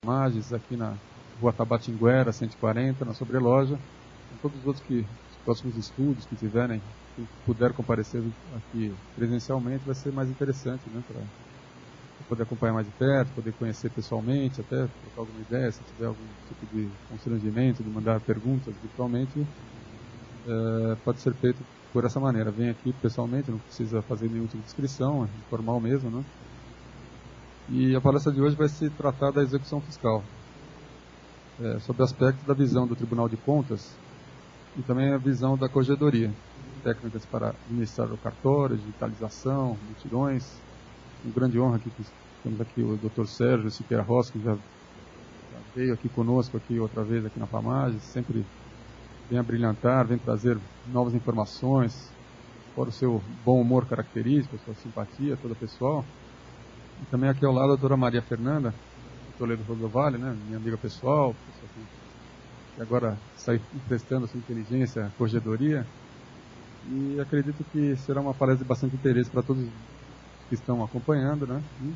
Pamages, aqui na Rua Tabatinguera, 140, na Sobreloja, e todos os outros os próximos estudos que tiverem, quem puder comparecer aqui presencialmente, vai ser mais interessante, né, para poder acompanhar mais de perto, poder conhecer pessoalmente, até trocar alguma ideia, se tiver algum tipo de constrangimento, de mandar perguntas virtualmente, pode ser feito por essa maneira. Vem aqui pessoalmente, não precisa fazer nenhum tipo de inscrição, é informal mesmo, né? E a palestra de hoje vai se tratar da execução fiscal, sob o aspecto da visão do Tribunal de Contas e também a visão da Corregedoria, técnicas para administrar o cartório, digitalização, mutirões. Uma grande honra que temos aqui o Dr. Sérgio Siqueira Rossi, que já veio aqui conosco aqui outra vez aqui na Pamages, sempre vem a brilhantar, vem trazer novas informações, fora o seu bom humor característico, a sua simpatia toda pessoal. E também aqui ao lado a doutora Maria Fernanda, de Toledo Rodovalho, né, minha amiga pessoal, pessoa que agora está emprestando a sua inteligência à Corregedoria. E acredito que será uma palestra de bastante interesse para todos que estão acompanhando, né? E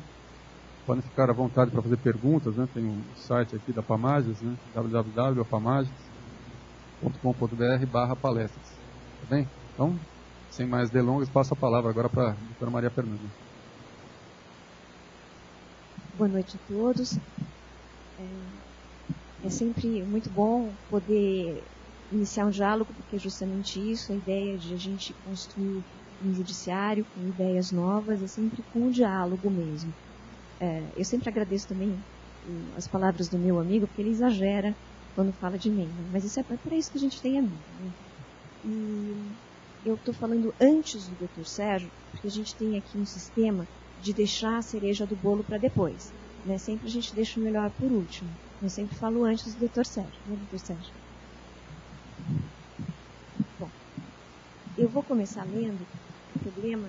podem ficar à vontade para fazer perguntas, né? Tem um site aqui da Pamages, né? www.pamages.com.br/palestras. Tá bem? Então, sem mais delongas, passo a palavra agora para a doutora Maria Fernanda. Boa noite a todos. É sempre muito bom poder iniciar um diálogo, porque é justamente isso, a ideia de a gente construir um judiciário com ideias novas, é sempre com um diálogo mesmo. Eu sempre agradeço também as palavras do meu amigo, porque ele exagera quando fala de mim, né? Mas isso é para isso que a gente tem amigo, né? E eu estou falando antes do Dr. Sérgio, porque a gente tem aqui um sistema de deixar a cereja do bolo para depois, né? Sempre a gente deixa o melhor por último. Eu sempre falo antes do Dr. Sérgio, né, Dr. Sérgio? Bom, eu vou começar lendo o problema.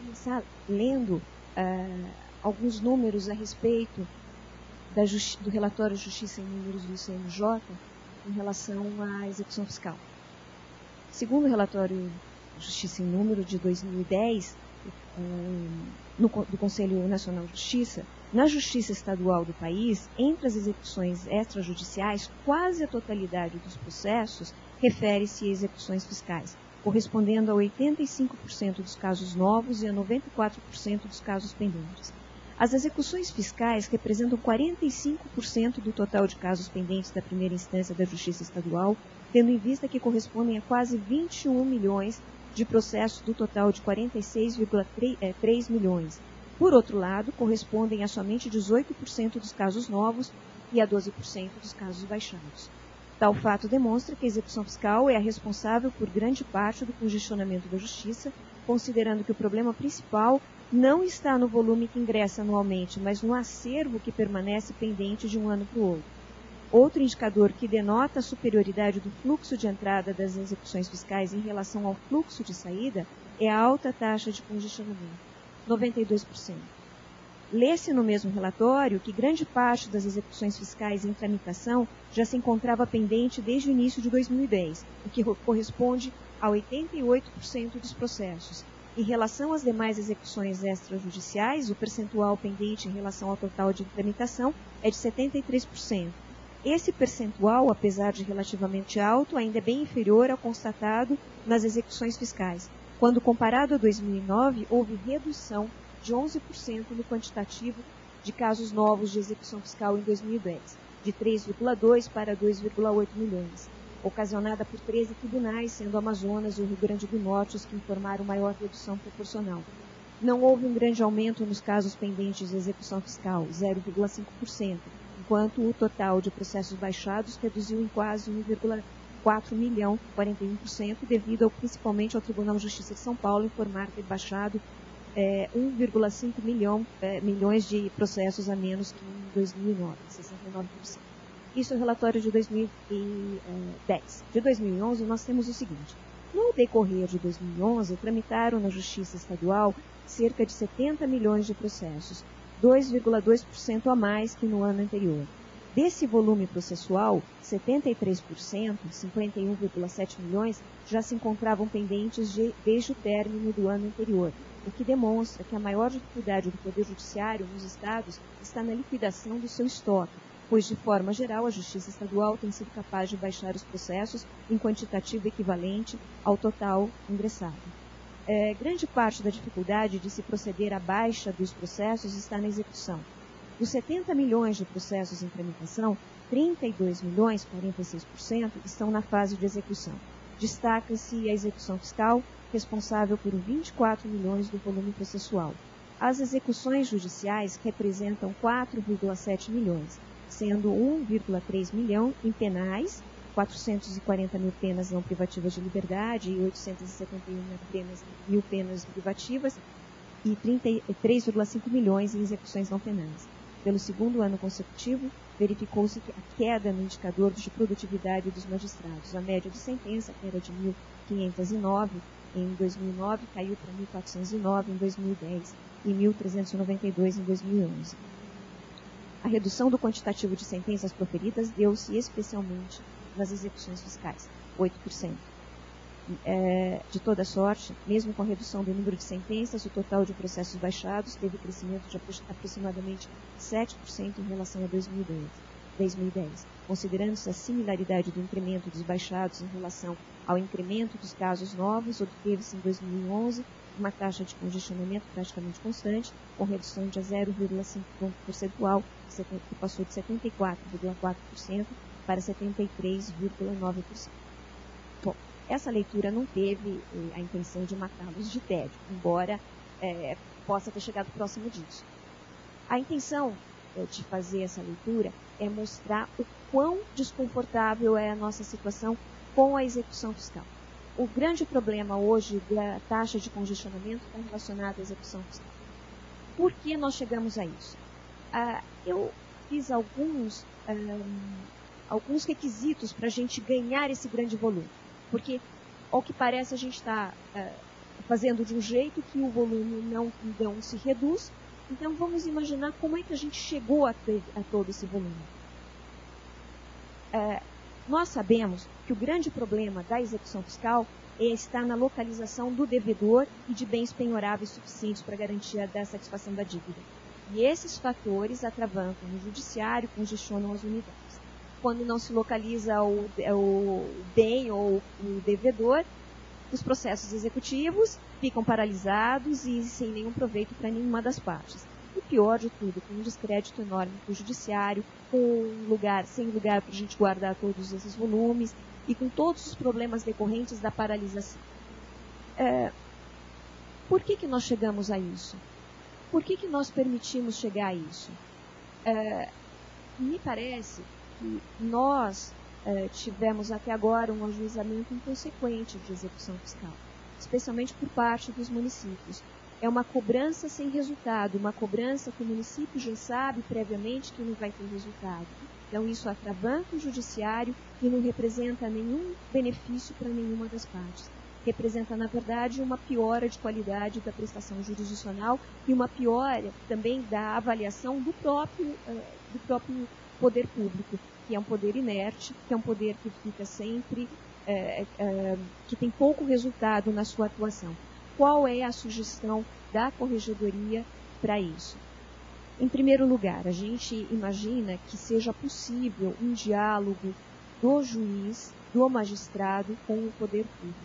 Começar lendo alguns números a respeito do relatório Justiça em Números do ICMJ em relação à execução fiscal. Segundo o relatório Justiça em Número de 2010, do Conselho Nacional de Justiça, na Justiça Estadual do país, entre as execuções extrajudiciais, quase a totalidade dos processos refere-se a execuções fiscais, correspondendo a 85% dos casos novos e a 94% dos casos pendentes. As execuções fiscais representam 45% do total de casos pendentes da primeira instância da Justiça Estadual, tendo em vista que correspondem a quase 21 milhões de processos do total de 46,3 milhões. Por outro lado, correspondem a somente 18% dos casos novos e a 12% dos casos baixados. Tal fato demonstra que a execução fiscal é a responsável por grande parte do congestionamento da Justiça, considerando que o problema principal não está no volume que ingressa anualmente, mas no acervo que permanece pendente de um ano para o outro. Outro indicador que denota a superioridade do fluxo de entrada das execuções fiscais em relação ao fluxo de saída é a alta taxa de congestionamento, 92%. Lê-se no mesmo relatório que grande parte das execuções fiscais em tramitação já se encontrava pendente desde o início de 2010, o que corresponde a 88% dos processos. Em relação às demais execuções extrajudiciais, o percentual pendente em relação ao total de tramitação é de 73%. Esse percentual, apesar de relativamente alto, ainda é bem inferior ao constatado nas execuções fiscais. Quando comparado a 2009, houve redução de 11% no quantitativo de casos novos de execução fiscal em 2010, de 3,2 para 2,8 milhões, ocasionada por 13 tribunais, sendo Amazonas e o Rio Grande do Norte os que informaram maior redução proporcional. Não houve um grande aumento nos casos pendentes de execução fiscal, 0,5%, enquanto o total de processos baixados reduziu em quase 1,4 milhão, 41%, devido principalmente ao Tribunal de Justiça de São Paulo informar ter baixado 1,5 milhões de processos a menos que em 2009, 69%. Isso é o relatório de 2010. De 2011, nós temos o seguinte. No decorrer de 2011, tramitaram na Justiça Estadual cerca de 70 milhões de processos, 2,2% a mais que no ano anterior. Desse volume processual, 73%, 51,7 milhões, já se encontravam pendentes desde o término do ano anterior, o que demonstra que a maior dificuldade do Poder Judiciário nos estados está na liquidação do seu estoque, pois, de forma geral, a Justiça Estadual tem sido capaz de baixar os processos em quantitativo equivalente ao total ingressado. Grande parte da dificuldade de se proceder à baixa dos processos está na execução. Dos 70 milhões de processos em tramitação, 32 milhões, 46%, estão na fase de execução. Destaca-se a execução fiscal, responsável por 24 milhões do volume processual. As execuções judiciais representam 4,7 milhões, sendo 1,3 milhão em penais, 440 mil penas não privativas de liberdade e 871 mil penas privativas, e 3,5 milhões em execuções não penais. Pelo segundo ano consecutivo, verificou-se a queda no indicador de produtividade dos magistrados. A média de sentença, que era de 1.509 em 2009, caiu para 1.409 em 2010 e 1.392 em 2011. A redução do quantitativo de sentenças proferidas deu-se especialmente nas execuções fiscais, 8%. De toda sorte, mesmo com a redução do número de sentenças, o total de processos baixados teve crescimento de aproximadamente 7% em relação a 2010, considerando-se a similaridade do incremento dos baixados em relação ao incremento dos casos novos. Obteve-se em 2011 uma taxa de congestionamento praticamente constante, com redução de 0,5 ponto percentual, que passou de 74,4% para 73,9%. Bom, essa leitura não teve a intenção de matá-los de tédio, embora possa ter chegado próximo disso. A intenção de fazer essa leitura é mostrar o quão desconfortável é a nossa situação com a execução fiscal. O grande problema hoje da taxa de congestionamento está relacionado à execução fiscal. Por que nós chegamos a isso? Eu fiz alguns requisitos para a gente ganhar esse grande volume. Porque, ao que parece, a gente está fazendo de um jeito que o volume não se reduz. Então, vamos imaginar como é que a gente chegou a todo esse volume. Nós sabemos que o grande problema da execução fiscal está na localização do devedor e de bens penhoráveis suficientes para garantia da satisfação da dívida. E esses fatores atravancam o judiciário, congestionam as unidades. Quando não se localiza o bem ou o devedor, os processos executivos ficam paralisados e sem nenhum proveito para nenhuma das partes. E pior de tudo, com um descrédito enorme para o judiciário, sem lugar para a gente guardar todos esses volumes e com todos os problemas decorrentes da paralisação. Por que nós chegamos a isso? Por que nós permitimos chegar a isso? Me parece que nós tivemos até agora um ajuizamento inconsequente de execução fiscal, especialmente por parte dos municípios. É uma cobrança sem resultado, uma cobrança que o município já sabe previamente que não vai ter resultado. Então, isso atravanca o judiciário e não representa nenhum benefício para nenhuma das partes. Representa, na verdade, uma piora de qualidade da prestação jurisdicional e uma piora também da avaliação do próprio poder público, que é um poder inerte, que é um poder que fica sempre, que tem pouco resultado na sua atuação. Qual é a sugestão da Corregedoria para isso? Em primeiro lugar, a gente imagina que seja possível um diálogo do juiz, do magistrado com o poder público.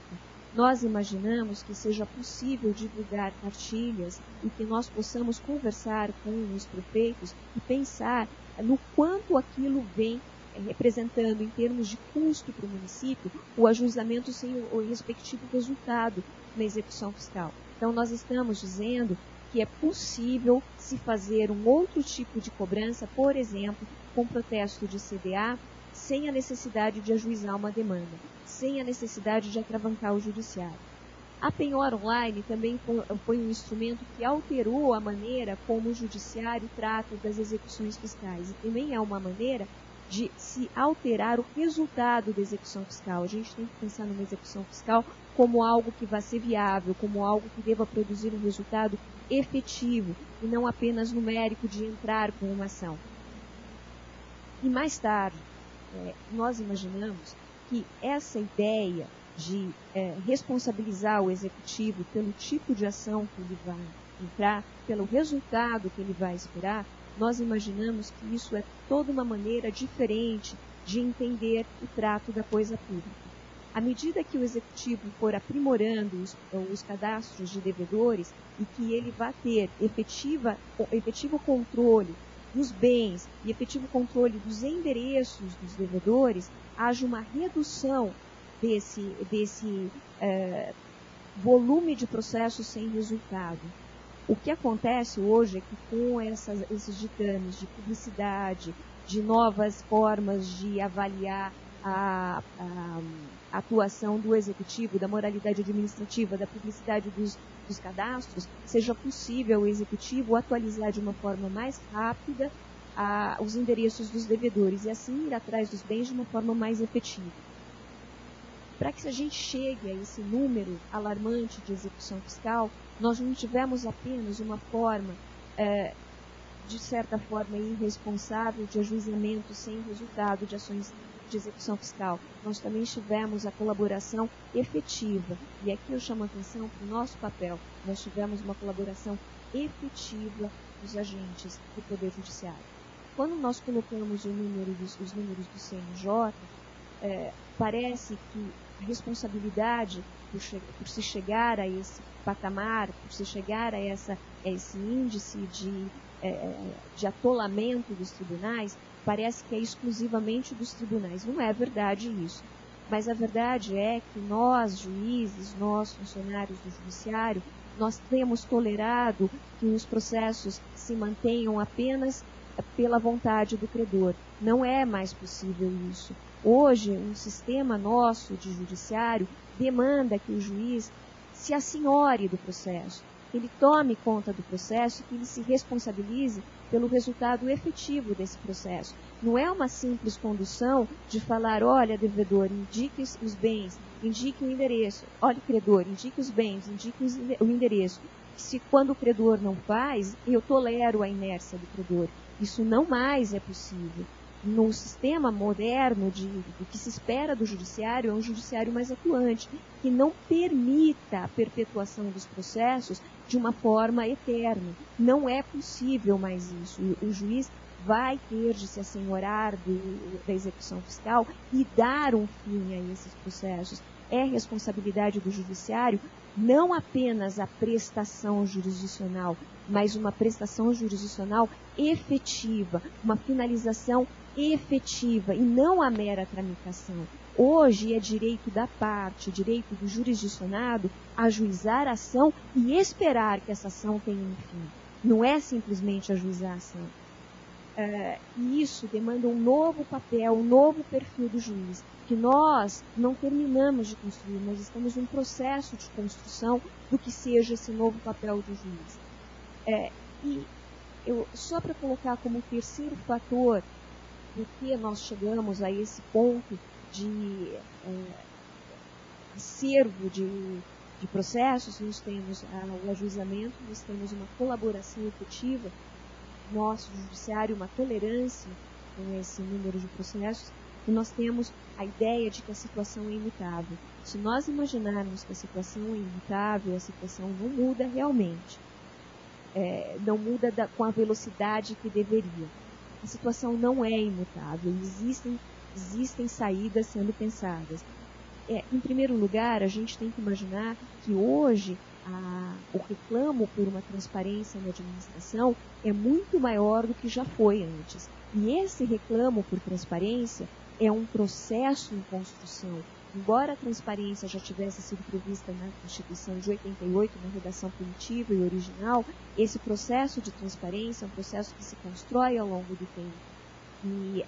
Nós imaginamos que seja possível divulgar cartilhas e que nós possamos conversar com os prefeitos e pensar no quanto aquilo vem representando em termos de custo para o município o ajuizamento sem o respectivo resultado na execução fiscal. Então, nós estamos dizendo que é possível se fazer um outro tipo de cobrança, por exemplo, com protesto de CDA, sem a necessidade de ajuizar uma demanda, sem a necessidade de atravancar o judiciário. A penhora online também foi um instrumento que alterou a maneira como o judiciário trata das execuções fiscais e também é uma maneira de se alterar o resultado da execução fiscal. A gente tem que pensar numa execução fiscal como algo que vai ser viável, como algo que deva produzir um resultado efetivo e não apenas numérico de entrar com uma ação. E mais tarde, nós imaginamos que essa ideia de responsabilizar o executivo pelo tipo de ação que ele vai entrar, pelo resultado que ele vai esperar, nós imaginamos que isso é toda uma maneira diferente de entender o trato da coisa pública. À medida que o executivo for aprimorando os cadastros de devedores e que ele vai ter efetivo controle dos bens e efetivo controle dos endereços dos devedores, haja uma redução desse volume de processos sem resultado. O que acontece hoje é que com esses ditames de publicidade, de novas formas de avaliar a atuação do executivo, da moralidade administrativa, da publicidade dos cadastros, seja possível o executivo atualizar de uma forma mais rápida os endereços dos devedores e assim ir atrás dos bens de uma forma mais efetiva. Para que a gente chegue a esse número alarmante de execução fiscal, nós não tivemos apenas uma forma, de certa forma, irresponsável de ajuizamento sem resultado de ações de execução fiscal. Nós também tivemos a colaboração efetiva. E aqui eu chamo a atenção para o nosso papel. Nós tivemos uma colaboração efetiva dos agentes do Poder Judiciário. Quando nós colocamos os números do CNJ, parece que a responsabilidade por se chegar a esse patamar, por se chegar a esse índice de atolamento dos tribunais, parece que é exclusivamente dos tribunais. Não é verdade isso. Mas a verdade é que nós, juízes, nós, funcionários do judiciário, nós temos tolerado que os processos se mantenham apenas pela vontade do credor. Não é mais possível isso. Hoje, um sistema nosso de judiciário demanda que o juiz se assenhore do processo, que ele tome conta do processo, que ele se responsabilize pelo resultado efetivo desse processo. Não é uma simples condução de falar, olha, devedor, indique os bens, indique o endereço. Olha, credor, indique os bens, indique o endereço. Se quando o credor não faz, eu tolero a inércia do credor. Isso não mais é possível. No sistema moderno do que se espera do judiciário, é um judiciário mais atuante, que não permita a perpetuação dos processos de uma forma eterna. Não é possível mais isso. O juiz vai ter de se assenhorar da execução fiscal e dar um fim a esses processos. É responsabilidade do judiciário não apenas a prestação jurisdicional, mas uma prestação jurisdicional efetiva, uma finalização efetiva e não a mera tramitação. Hoje é direito da parte, direito do jurisdicionado ajuizar a ação e esperar que essa ação tenha um fim. Não é simplesmente ajuizar a ação. E isso demanda um novo papel, um novo perfil do juiz, que nós não terminamos de construir, nós estamos em um processo de construção do que seja esse novo papel do juiz. Só para colocar como terceiro fator do que nós chegamos a esse ponto de acervo de processos, nós temos o ajuizamento, nós temos uma colaboração efetiva, nosso judiciário, uma tolerância com esse número de processos, e nós temos a ideia de que a situação é imutável. Se nós imaginarmos que a situação é imutável, a situação não muda realmente. Não muda com a velocidade que deveria. A situação não é imutável, existem saídas sendo pensadas. Em primeiro lugar, a gente tem que imaginar que hoje o reclamo por uma transparência na administração é muito maior do que já foi antes. E esse reclamo por transparência é um processo em construção. Embora a transparência já tivesse sido prevista na Constituição de 88, na redação primitiva e original, esse processo de transparência é um processo que se constrói ao longo do tempo. E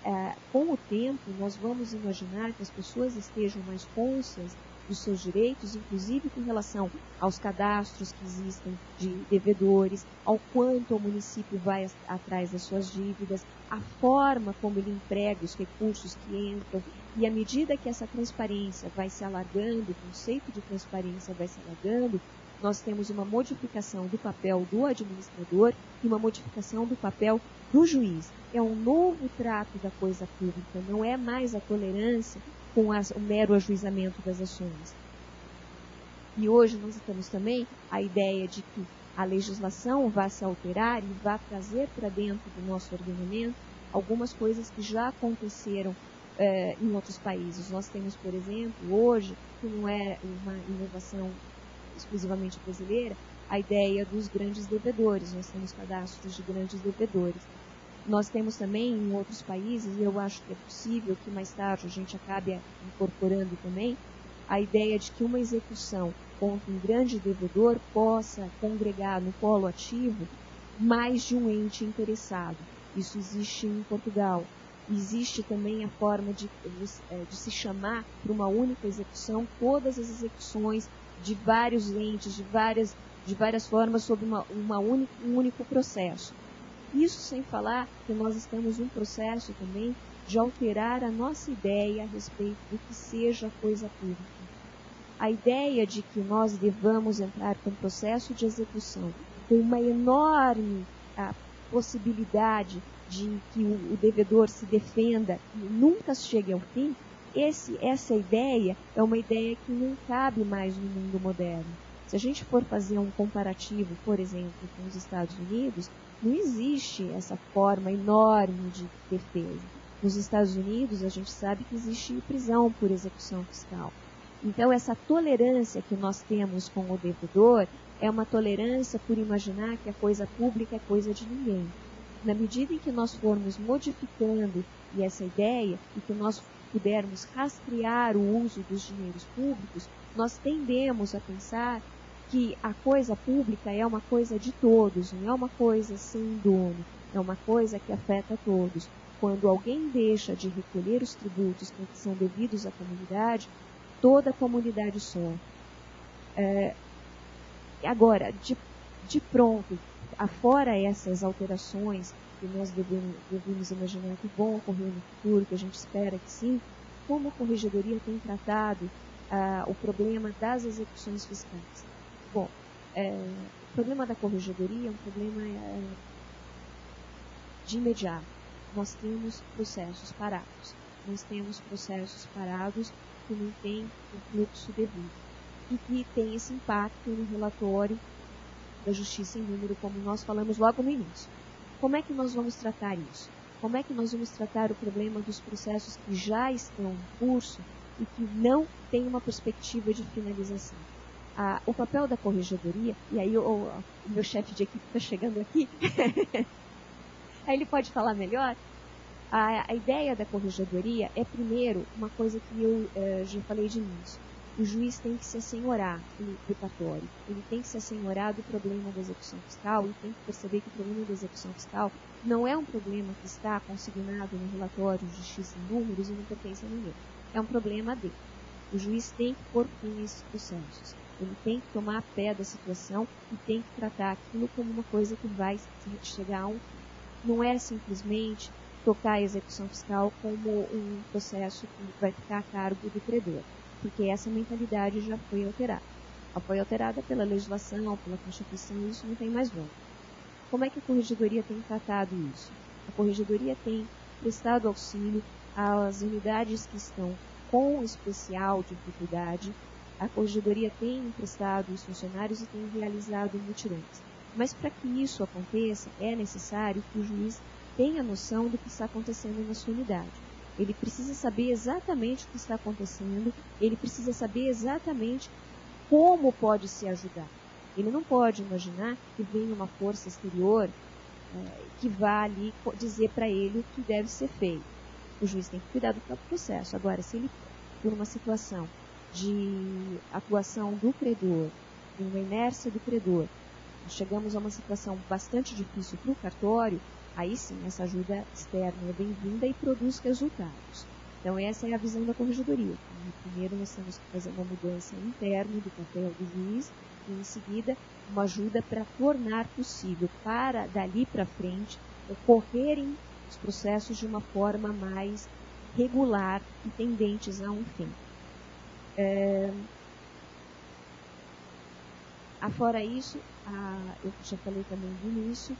com o tempo, nós vamos imaginar que as pessoas estejam mais conscientes dos seus direitos, inclusive com relação aos cadastros que existem de devedores, ao quanto o município vai atrás das suas dívidas, a forma como ele emprega os recursos que entram, e à medida que essa transparência vai se alargando, o conceito de transparência vai se alargando, nós temos uma modificação do papel do administrador e uma modificação do papel do juiz. É um novo trato da coisa pública, não é mais a tolerância com o mero ajuizamento das ações. E hoje nós temos também a ideia de que a legislação vá se alterar e vá trazer para dentro do nosso ordenamento algumas coisas que já aconteceram em outros países. Nós temos, por exemplo, hoje, que não é uma inovação exclusivamente brasileira, a ideia dos grandes devedores. Nós temos cadastros de grandes devedores. Nós temos também em outros países, e eu acho que é possível que mais tarde a gente acabe incorporando também, a ideia de que uma execução contra um grande devedor possa congregar no polo ativo mais de um ente interessado. Isso existe em Portugal. Existe também a forma de se chamar para uma única execução todas as execuções de vários entes, de várias formas, sob um único processo. Isso sem falar que nós estamos em um processo também de alterar a nossa ideia a respeito do que seja coisa pública. A ideia de que nós devamos entrar com um processo de execução com uma enorme possibilidade de que o devedor se defenda e nunca chegue ao fim, essa ideia é uma ideia que não cabe mais no mundo moderno. Se a gente for fazer um comparativo, por exemplo, com os Estados Unidos, não existe essa forma enorme de defesa. Nos Estados Unidos, a gente sabe que existe prisão por execução fiscal. Então, essa tolerância que nós temos com o devedor é uma tolerância por imaginar que a coisa pública é coisa de ninguém. Na medida em que nós formos modificando essa ideia e que nós pudermos rastrear o uso dos dinheiros públicos, nós tendemos a pensar que a coisa pública é uma coisa de todos, não é uma coisa sem dono, é uma coisa que afeta todos. Quando alguém deixa de recolher os tributos que são devidos à comunidade, toda a comunidade sofre. Agora, de pronto, afora essas alterações que nós devemos imaginar que vão ocorrer no futuro, que a gente espera que sim, como a Corregedoria tem tratado o problema das execuções fiscais? Bom, o problema da Corregedoria é um problema de imediato. Nós temos processos parados. Nós temos processos parados que não têm o fluxo devido e que tem esse impacto no relatório da Justiça em Número, como nós falamos logo no início. Como é que nós vamos tratar isso? Como é que nós vamos tratar o problema dos processos que já estão em curso e que não têm uma perspectiva de finalização? O papel da Corregedoria, e aí o meu chefe de equipe está chegando aqui, aí ele pode falar melhor. A ideia da Corregedoria é, primeiro, uma coisa que eu já falei de início. O juiz tem que se assenhorar do cartório, ele tem que se assenhorar do problema da execução fiscal e tem que perceber que o problema da execução fiscal não é um problema que está consignado no relatório de Justiça em Números e não pertence a ninguém. É um problema dele. O juiz tem que pôr fim a esses processos. Ele tem que tomar pé da situação e tem que tratar aquilo como uma coisa que vai chegar a um fim. Não é simplesmente tocar a execução fiscal como um processo que vai ficar a cargo do credor, porque essa mentalidade já foi alterada. Ela foi alterada pela legislação, pela Constituição, e isso não tem mais volta. Como é que a Corregedoria tem tratado isso? A Corregedoria tem prestado auxílio às unidades que estão com especial dificuldade. A Corregedoria tem emprestado os funcionários e tem realizado mutirões. Mas para que isso aconteça, é necessário que o juiz tenha noção do que está acontecendo na sua unidade. Ele precisa saber exatamente o que está acontecendo, ele precisa saber exatamente como pode se ajudar. Ele não pode imaginar que venha uma força exterior que vá ali dizer para ele o que deve ser feito. O juiz tem que cuidar do próprio processo. Agora, se ele, por uma situação de atuação do credor, uma inércia do credor, chegamos a uma situação bastante difícil para o cartório, aí sim, essa ajuda externa é bem-vinda e produz resultados. Então, essa é a visão da Corregedoria. Primeiro, nós temos que fazer uma mudança interna do papel do juiz e, em seguida, uma ajuda para tornar possível, para, dali para frente, ocorrerem os processos de uma forma mais regular e tendentes a um fim. Afora isso, eu já falei também do início,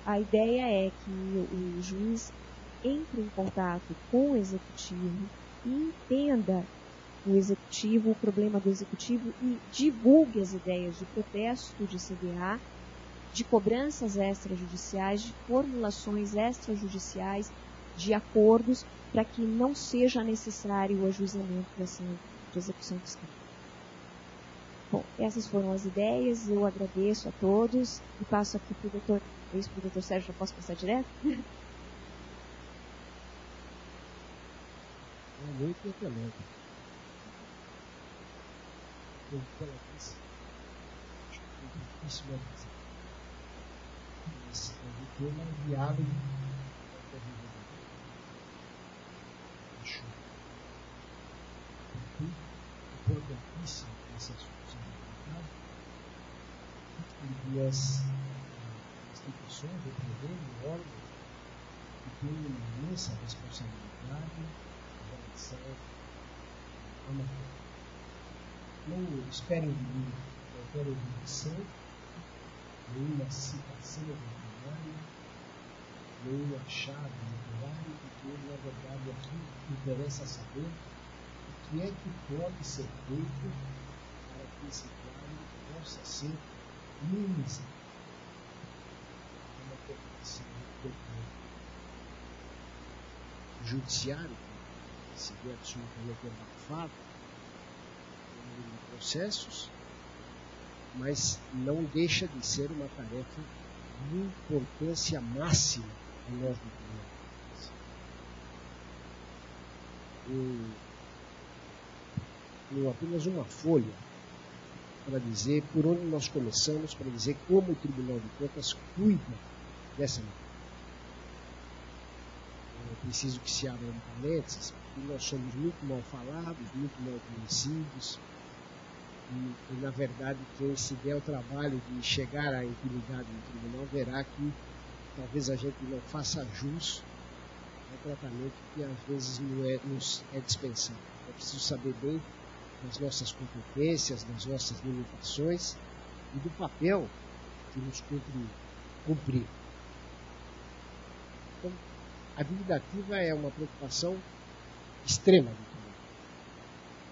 a ideia é que o juiz entre em contato com o executivo e entenda o executivo, o problema do executivo e divulgue as ideias de protesto de CDA, de cobranças extrajudiciais, de formulações extrajudiciais, de acordos, para que não seja necessário o ajuizamento de execução fiscal. Bom, essas foram as ideias, eu agradeço a todos e passo aqui para o doutor, isso para o doutor Sérgio, já posso passar direto? Boa noite, doutor Leandro. Como ela disse, acho que foi difícil dizer. Mas o tema é diálogo com a vida. Acho importantíssimo essa discussão do mercado, e as instituições, o governo, o órgão, que tem uma imensa responsabilidade em relação à matéria. Não esperem de mim qualquer erudição, nenhuma citação literária, nenhuma chave literária, porque, na verdade, aqui interessa saber o que é que pode ser feito para que esse quadro possa ser minimizado. Uma preocupação do judiciário, que se vê absolutamente abafado em processos, mas não deixa de ser uma tarefa de importância máxima a nós do tribunal. Apenas uma folha para dizer por onde nós começamos, para dizer como o Tribunal de Contas cuida dessa matéria. Eu preciso que se abra um parênteses, porque nós somos muito mal falados, muito mal conhecidos, e na verdade quem se der o trabalho de chegar à intimidade do tribunal verá que talvez a gente não faça jus ao tratamento que às vezes nos é dispensado. É preciso saber bem das nossas competências, das nossas limitações e do papel que nos cumprir. Então, a dívida ativa é uma preocupação extrema do tribunal.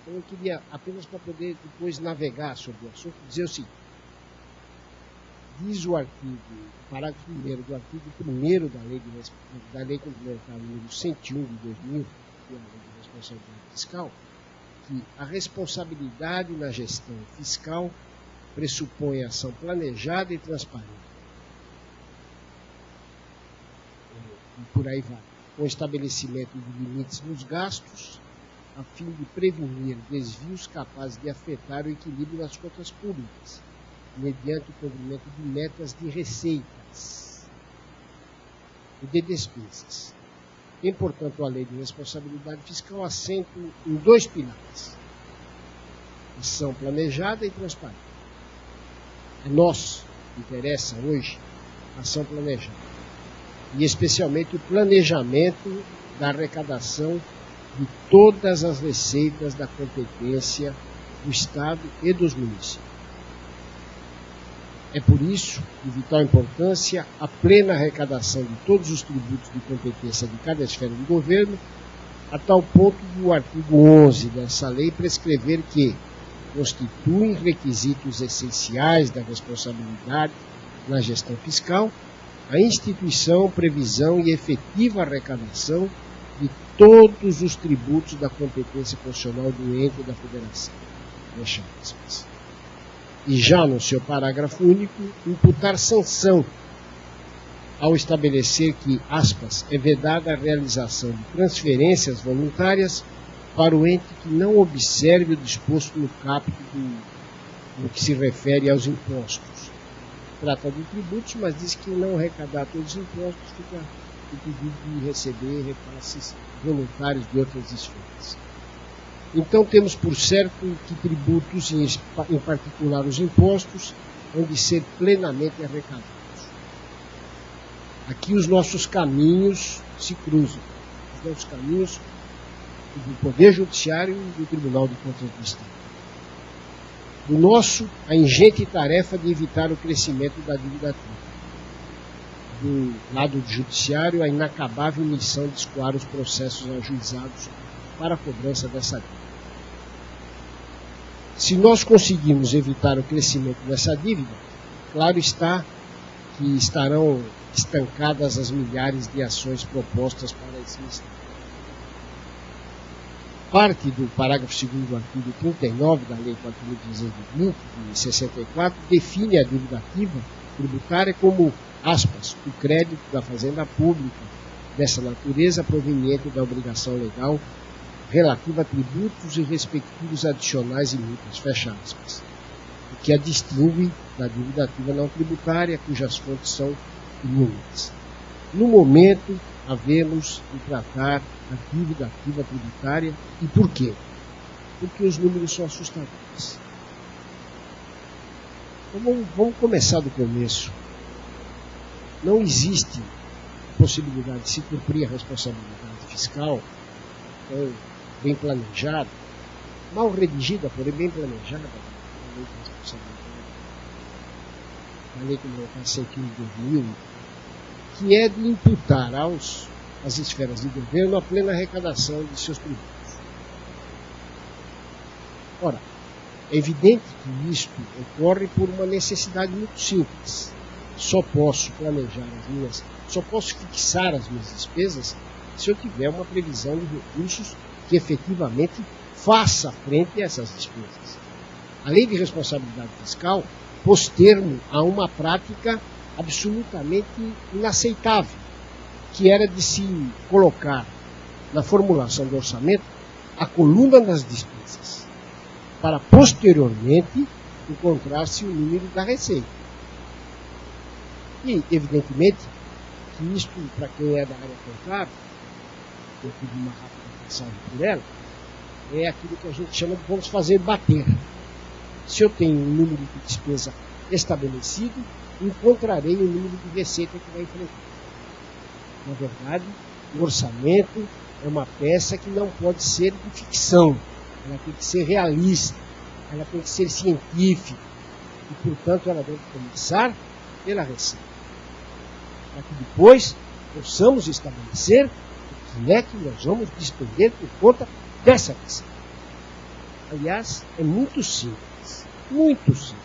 Então, eu queria, apenas para poder depois navegar sobre o assunto, dizer o seguinte: diz o parágrafo 1º do artigo 1º da Lei Complementar número 101 de 2000, que é a Lei de Responsabilidade Fiscal, que a responsabilidade na gestão fiscal pressupõe ação planejada e transparente. E por aí vai. Com estabelecimento de limites nos gastos, a fim de prevenir desvios capazes de afetar o equilíbrio das contas públicas, mediante o cumprimento de metas de receitas e de despesas. Tem, portanto, a Lei de Responsabilidade Fiscal assento em dois pilares: ação planejada e transparente. É nós que interessa hoje a ação planejada, e especialmente o planejamento da arrecadação de todas as receitas da competência do Estado e dos municípios. É por isso, de vital importância, a plena arrecadação de todos os tributos de competência de cada esfera do governo, a tal ponto do artigo 11 dessa lei prescrever que constituem requisitos essenciais da responsabilidade na gestão fiscal a instituição, previsão e efetiva arrecadação de todos os tributos da competência constitucional do ente da federação. Fecha aspas. E já no seu parágrafo único, imputar sanção ao estabelecer que, aspas, é vedada a realização de transferências voluntárias para o ente que não observe o disposto no caput no que se refere aos impostos. Trata de tributos, mas diz que não arrecadar todos os impostos fica impedido de receber repasses voluntários de outras esferas. Então temos por certo que tributos, em particular os impostos, hão de ser plenamente arrecadados. Aqui os nossos caminhos se cruzam. Os nossos caminhos do Poder Judiciário e do Tribunal de Contas do Estado. a ingente tarefa de evitar o crescimento da dívida ativa. Do lado do judiciário, a inacabável missão de escoar os processos ajuizados para a cobrança dessa dívida. Se nós conseguirmos evitar o crescimento dessa dívida, claro está que estarão estancadas as milhares de ações propostas para esse Ministério. Parte do parágrafo 2º do artigo 39 da Lei 4.320, de 64, define a dívida ativa tributária como, aspas, o crédito da fazenda pública dessa natureza proveniente da obrigação legal relativa a tributos e respectivos adicionais e multas, fecha aspas, o que a distingue da dívida ativa não tributária, cujas fontes são inúmeras. No momento, havemos de tratar a dívida ativa tributária. E por quê? Porque os números são assustadores. Então, vamos começar do começo. Não existe possibilidade de se cumprir a responsabilidade fiscal bem planejada, mal redigida, porém bem planejada, a lei de responsabilidade, a lei como está 115 de 2000, que é de imputar às esferas de governo a plena arrecadação de seus tributos. Ora, é evidente que isto ocorre por uma necessidade muito simples. Só posso fixar as minhas despesas se eu tiver uma previsão de recursos que efetivamente faça frente a essas despesas. A lei de responsabilidade fiscal pôs termo a uma prática absolutamente inaceitável, que era de se colocar na formulação do orçamento a coluna das despesas, para posteriormente encontrar-se o número da receita. E, evidentemente, que isto, para quem é da área contábil, eu tive uma rápida passagem por ela, é aquilo que a gente chama de vamos fazer bater. Se eu tenho um número de despesa estabelecido, encontrarei o número de receita que vai enfrentar. Na verdade, o orçamento é uma peça que não pode ser de ficção. Ela tem que ser realista, ela tem que ser científica. E, portanto, ela deve começar pela receita. Para que depois possamos estabelecer o que é que nós vamos despender por conta dessa receita. Aliás, é muito simples. Muito simples.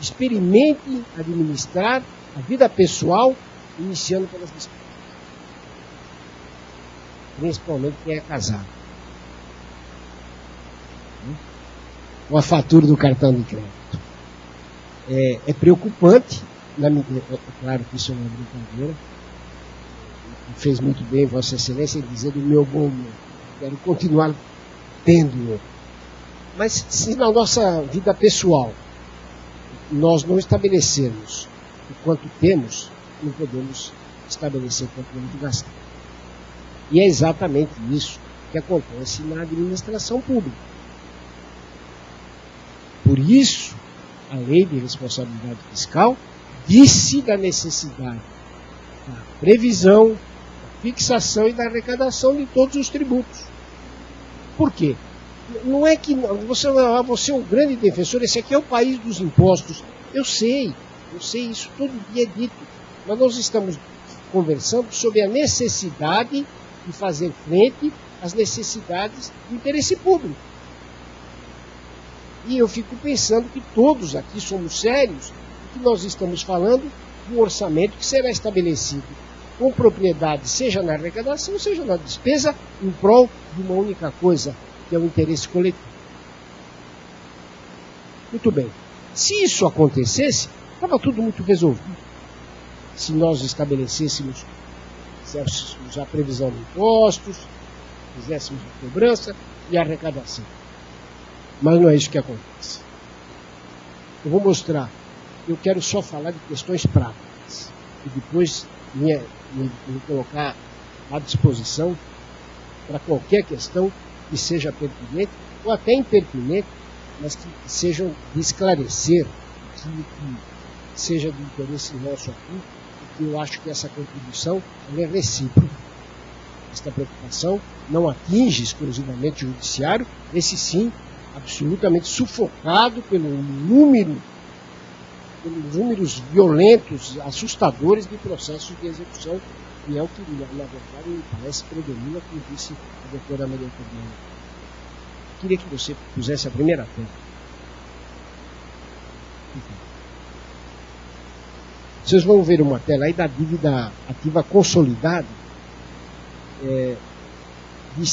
Experimente administrar a vida pessoal iniciando pelas despesas. Principalmente quem é casado. Ou a fatura do cartão de crédito. É preocupante, é claro que isso é uma brincadeira. Fez muito bem Vossa Excelência em dizer do meu bom humor. Quero continuar tendo. Mas se na nossa vida pessoal nós não estabelecermos o quanto temos, não podemos estabelecer quanto vamos gastar. E é exatamente isso que acontece na administração pública. Por isso, a Lei de Responsabilidade Fiscal disse da necessidade da previsão, da fixação e da arrecadação de todos os tributos. Por quê? Não é que você é um grande defensor, esse aqui é o país dos impostos. Eu sei isso, todo dia é dito. Mas nós estamos conversando sobre a necessidade de fazer frente às necessidades do interesse público. E eu fico pensando que todos aqui somos sérios e que nós estamos falando de um orçamento que será estabelecido com propriedade, seja na arrecadação, seja na despesa, em prol de uma única coisa, que é o interesse coletivo. Muito bem. Se isso acontecesse, estava tudo muito resolvido. Se nós estabelecêssemos, fizéssemos a previsão de impostos, fizéssemos a cobrança e a arrecadação. Mas não é isso que acontece. Eu vou mostrar. Eu quero só falar de questões práticas. E depois me colocar à disposição para qualquer questão que seja pertinente, ou até impertinente, mas que sejam de esclarecer, que seja de interesse nosso aqui, porque eu acho que essa contribuição é recíproca. Esta preocupação não atinge exclusivamente o judiciário, esse sim absolutamente sufocado pelos números violentos, assustadores de processos de execução, que é o que, na verdade, me parece predomina, como disse a doutora Maria Fernanda. Queria que você pusesse a primeira tela. Vocês vão ver uma tela aí da dívida ativa consolidada de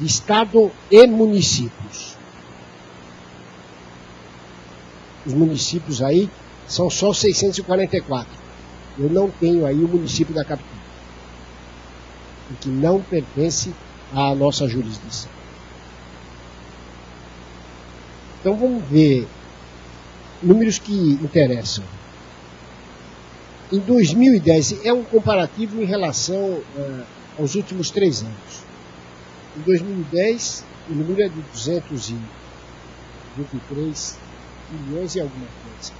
Estado e municípios. Os municípios aí são só 644. Eu não tenho aí o município da capital, que não pertence à nossa jurisdição. Então vamos ver números que interessam. Em 2010, é um comparativo em relação aos últimos 3 anos. Em 2010, o número é de 223 milhões e alguma coisa.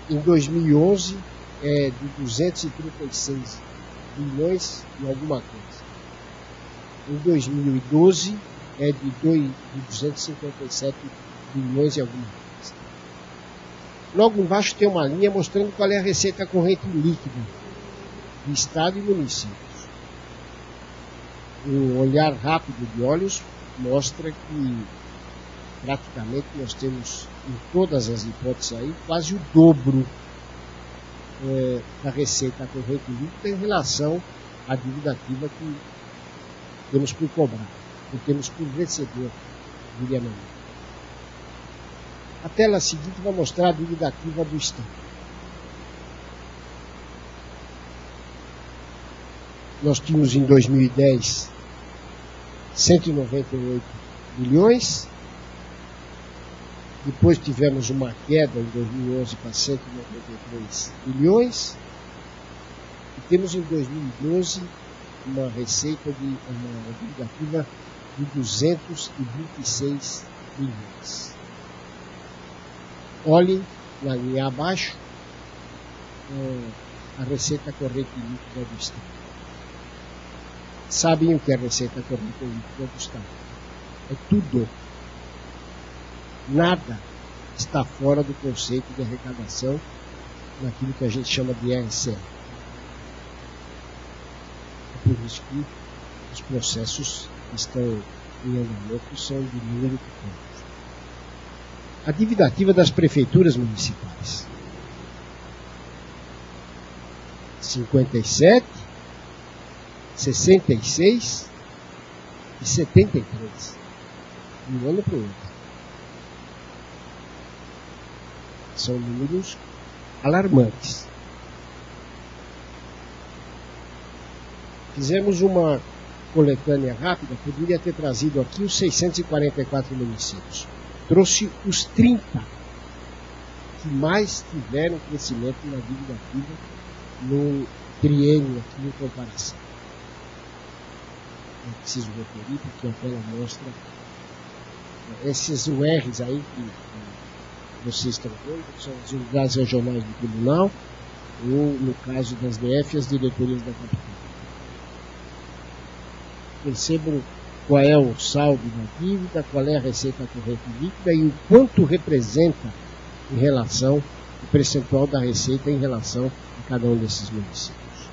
Em 2011, é de 236 milhões e alguma coisa. Em 2012, é de 257 milhões e alguma coisa. Logo embaixo tem uma linha mostrando qual é a receita corrente líquida de Estado e municípios. Um olhar rápido de olhos mostra que praticamente nós temos, em todas as hipóteses aí, quase o dobro da receita corrente líquida em relação à dívida ativa que temos por cobrar, que temos por receber, diria melhor. A tela seguinte vai mostrar a dívida ativa do Estado. Nós tínhamos em 2010 198 milhões. Depois tivemos uma queda em 2011 para 193 milhões. E temos em 2012 uma receita uma dívida ativa de 226 milhões. Olhem na linha abaixo a receita corrente líquida do Estado. Sabem o que é a receita corrente líquida do Estado? É tudo. Nada está fora do conceito de arrecadação naquilo que a gente chama de RCE. É por isso que os processos que estão em andamento são de número pequeno. A dívida ativa das prefeituras municipais. 57, 66 e 73. De um ano para o outro. São números alarmantes. Fizemos uma coletânea rápida, poderia ter trazido aqui os 644 municípios. Trouxe os 30 que mais tiveram crescimento na dívida ativa no triênio aqui em comparação. Não preciso referir porque a tela mostra esses URs aí que vocês estão vendo, são as unidades regionais do tribunal, ou no caso das DF, as diretorias da capital. Percebam qual é o saldo da dívida, qual é a receita corrente líquida e o quanto representa em relação, o percentual da receita em relação a cada um desses municípios.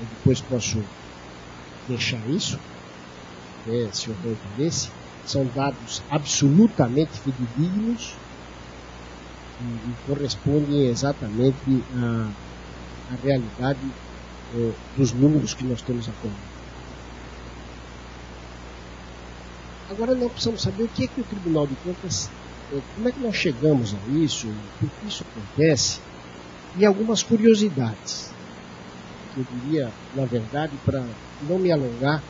Eu depois posso deixar isso, se houver interesse. São dados absolutamente fidedignos e correspondem exatamente à realidade dos números que nós temos atualmente. Agora nós precisamos saber o que é que o Tribunal de Contas, como é que nós chegamos a isso, por que isso acontece, e algumas curiosidades. Eu diria, na verdade, para não me alongar,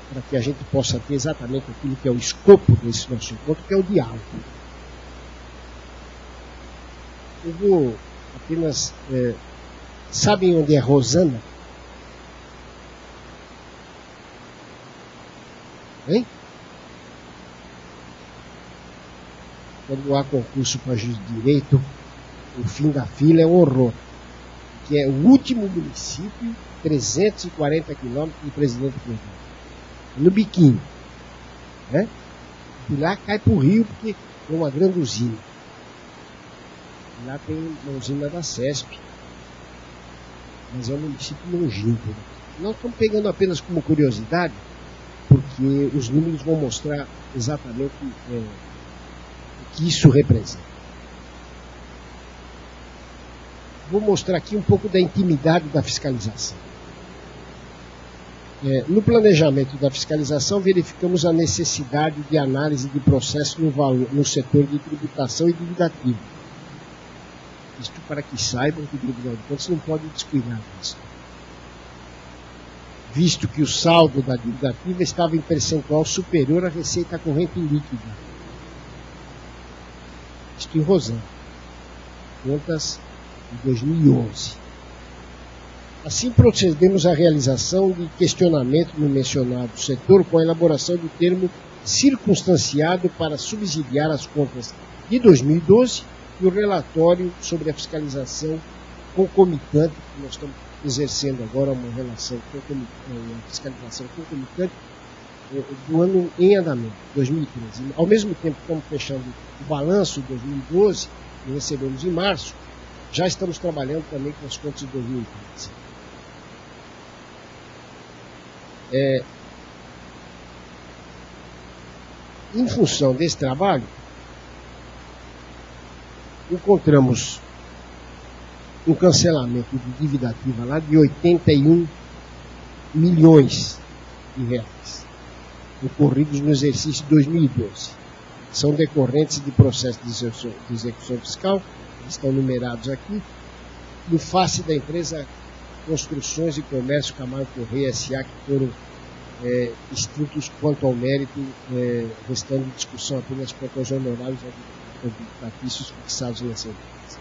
para que a gente possa ter exatamente aquilo que é o escopo desse nosso encontro, que é o diálogo. Eu vou apenas... sabem onde é Rosana? Hein? Quando há concurso para juiz de direito, o fim da fila é um horror. Que é o último município 340 quilômetros de Presidente Prudente, no biquinho, né? E lá cai para o rio porque é uma grande usina. E lá tem uma usina da CESP, mas é um município longínquo. Nós estamos pegando apenas como curiosidade, porque os números vão mostrar exatamente o que isso representa. Vou mostrar aqui um pouco da intimidade da fiscalização. No planejamento da fiscalização, verificamos a necessidade de análise de processo no setor de tributação e dívida ativa. Isto para que saibam que o Tribunal de Contas não pode descuidar disso. Visto que o saldo da dívida ativa estava em percentual superior à receita corrente líquida. Isto em Rosana. Contas de 2011. Assim, procedemos à realização de questionamento no mencionado setor com a elaboração do termo circunstanciado para subsidiar as contas de 2012 e o relatório sobre a fiscalização concomitante, que nós estamos exercendo agora uma relação uma fiscalização concomitante do ano em andamento, 2013. Ao mesmo tempo que estamos fechando o balanço de 2012, que recebemos em março, já estamos trabalhando também com as contas de 2013. Em função desse trabalho, encontramos um cancelamento de dívida ativa lá de 81 milhões de reais, ocorridos no exercício de 2012. São decorrentes de processo de execução fiscal, que estão numerados aqui, em face da empresa Construções e Comércio Camargo Correia S.A., que foram extintos quanto ao mérito, restando em discussão apenas quanto aos honorários advocatícios fixados nessa empresa.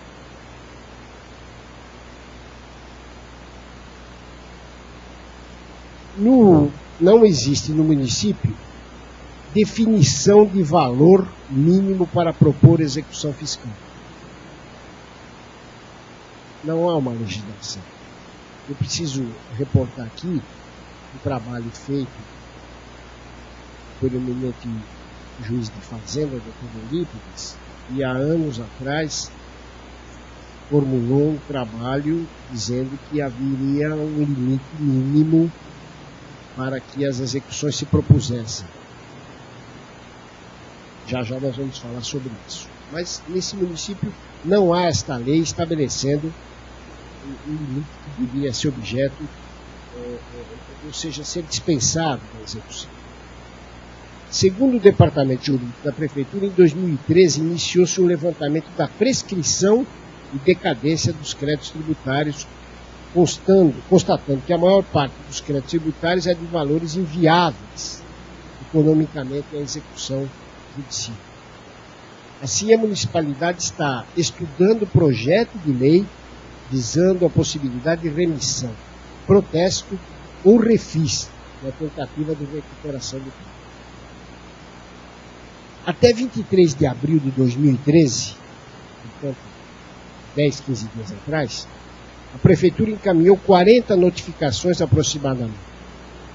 Não existe no município definição de valor mínimo para propor execução fiscal. Não há uma legislação. Eu preciso reportar aqui um trabalho feito pelo eminente juiz de fazenda, Dr. Eurípides, e há anos atrás formulou um trabalho dizendo que haveria um limite mínimo para que as execuções se propusessem. Já já nós vamos falar sobre isso. Mas nesse município não há esta lei estabelecendo um limite que deveria ser objeto, ou seja, ser dispensado da execução. Segundo o Departamento Jurídico da Prefeitura, em 2013 iniciou-se um levantamento da prescrição e decadência dos créditos tributários, constatando que a maior parte dos créditos tributários é de valores inviáveis economicamente à execução judicial. Assim, a municipalidade está estudando o projeto de lei visando a possibilidade de remissão, protesto ou refis na tentativa de recuperação do crédito. Até 23 de abril de 2013, portanto, 10, 15 dias atrás, a Prefeitura encaminhou 40 notificações aproximadamente.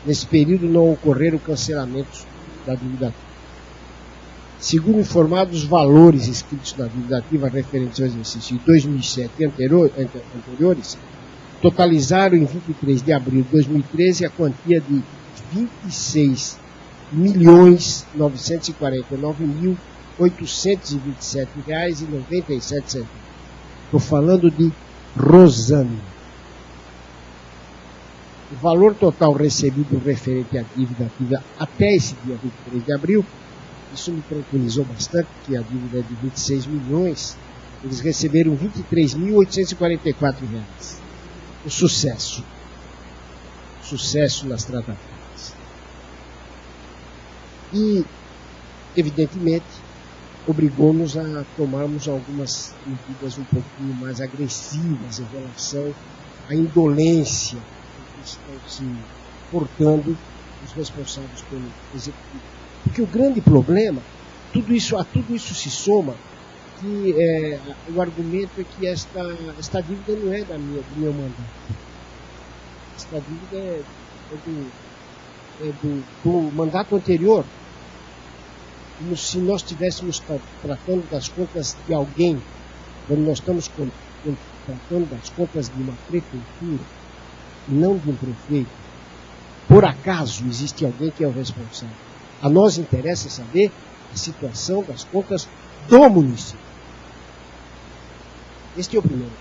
Nesse período não ocorreram cancelamentos da dívida ativa. Segundo informado, os valores inscritos na dívida ativa referentes ao exercício de 2007 e anteriores totalizaram em 23 de abril de 2013 a quantia de R$ 26.949.827,97. Estou falando de Rosana. O valor total recebido referente à dívida ativa até esse dia 23 de abril, isso me tranquilizou bastante, porque a dívida é de 26 milhões, eles receberam R$ 23.844. O sucesso nas tratativas. E, evidentemente, obrigou-nos a tomarmos algumas medidas um pouquinho mais agressivas em relação à indolência que estão se portando os responsáveis pelo executivo. Porque o grande problema, a tudo isso se soma, que o argumento é que esta dívida não é do meu mandato. Esta dívida é do mandato anterior, como se nós estivéssemos tratando das contas de alguém, quando nós estamos tratando das contas de uma prefeitura, e não de um prefeito. Por acaso existe alguém que é o responsável. A nós interessa saber a situação das contas do município. Este é o primeiro.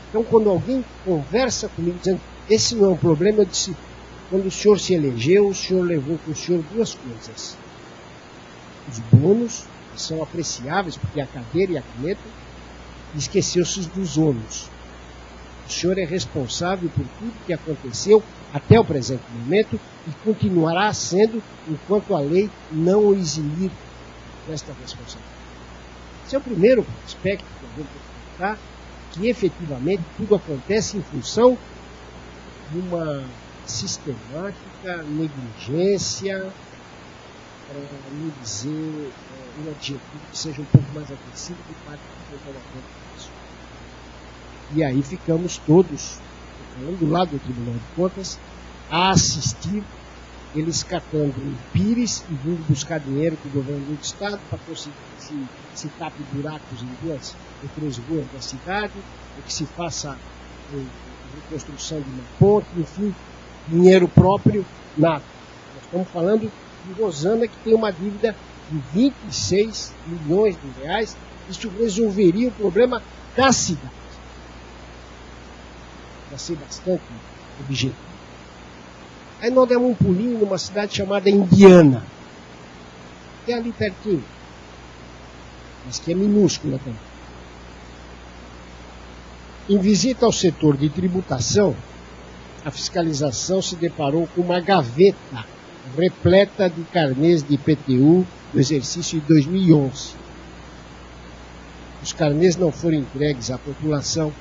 Então, quando alguém conversa comigo dizendo esse não é um problema, eu disse, quando o senhor se elegeu, o senhor levou com o senhor duas coisas. Os bônus, que são apreciáveis, porque a cadeira e a caneta, e esqueceu-se dos ônus. O senhor é responsável por tudo que aconteceu até o presente momento e continuará sendo enquanto a lei não o eximir desta responsabilidade. Esse é o primeiro aspecto que eu vou tratar, que efetivamente tudo acontece em função de uma sistemática negligência, para não dizer um adjetivo que seja um pouco mais agressivo de parte do conta disso. E aí ficamos todos, do lado do Tribunal de Contas, a assistir eles catando em pires e vindo buscar dinheiro com o governo do Estado para conseguir se tape buracos em 2 ou 3 ruas da cidade, ou que se faça a reconstrução de uma ponte, enfim, dinheiro próprio, nada. Nós estamos falando de Rosana, que tem uma dívida de 26 milhões de reais. Isso resolveria o problema da cidade. Para ser bastante objetivo. Aí nós demos um pulinho numa cidade chamada Indiana, que é ali pertinho, mas que é minúscula também. Em visita ao setor de tributação, a fiscalização se deparou com uma gaveta repleta de carnês de IPTU do exercício de 2011. Os carnês não foram entregues à população.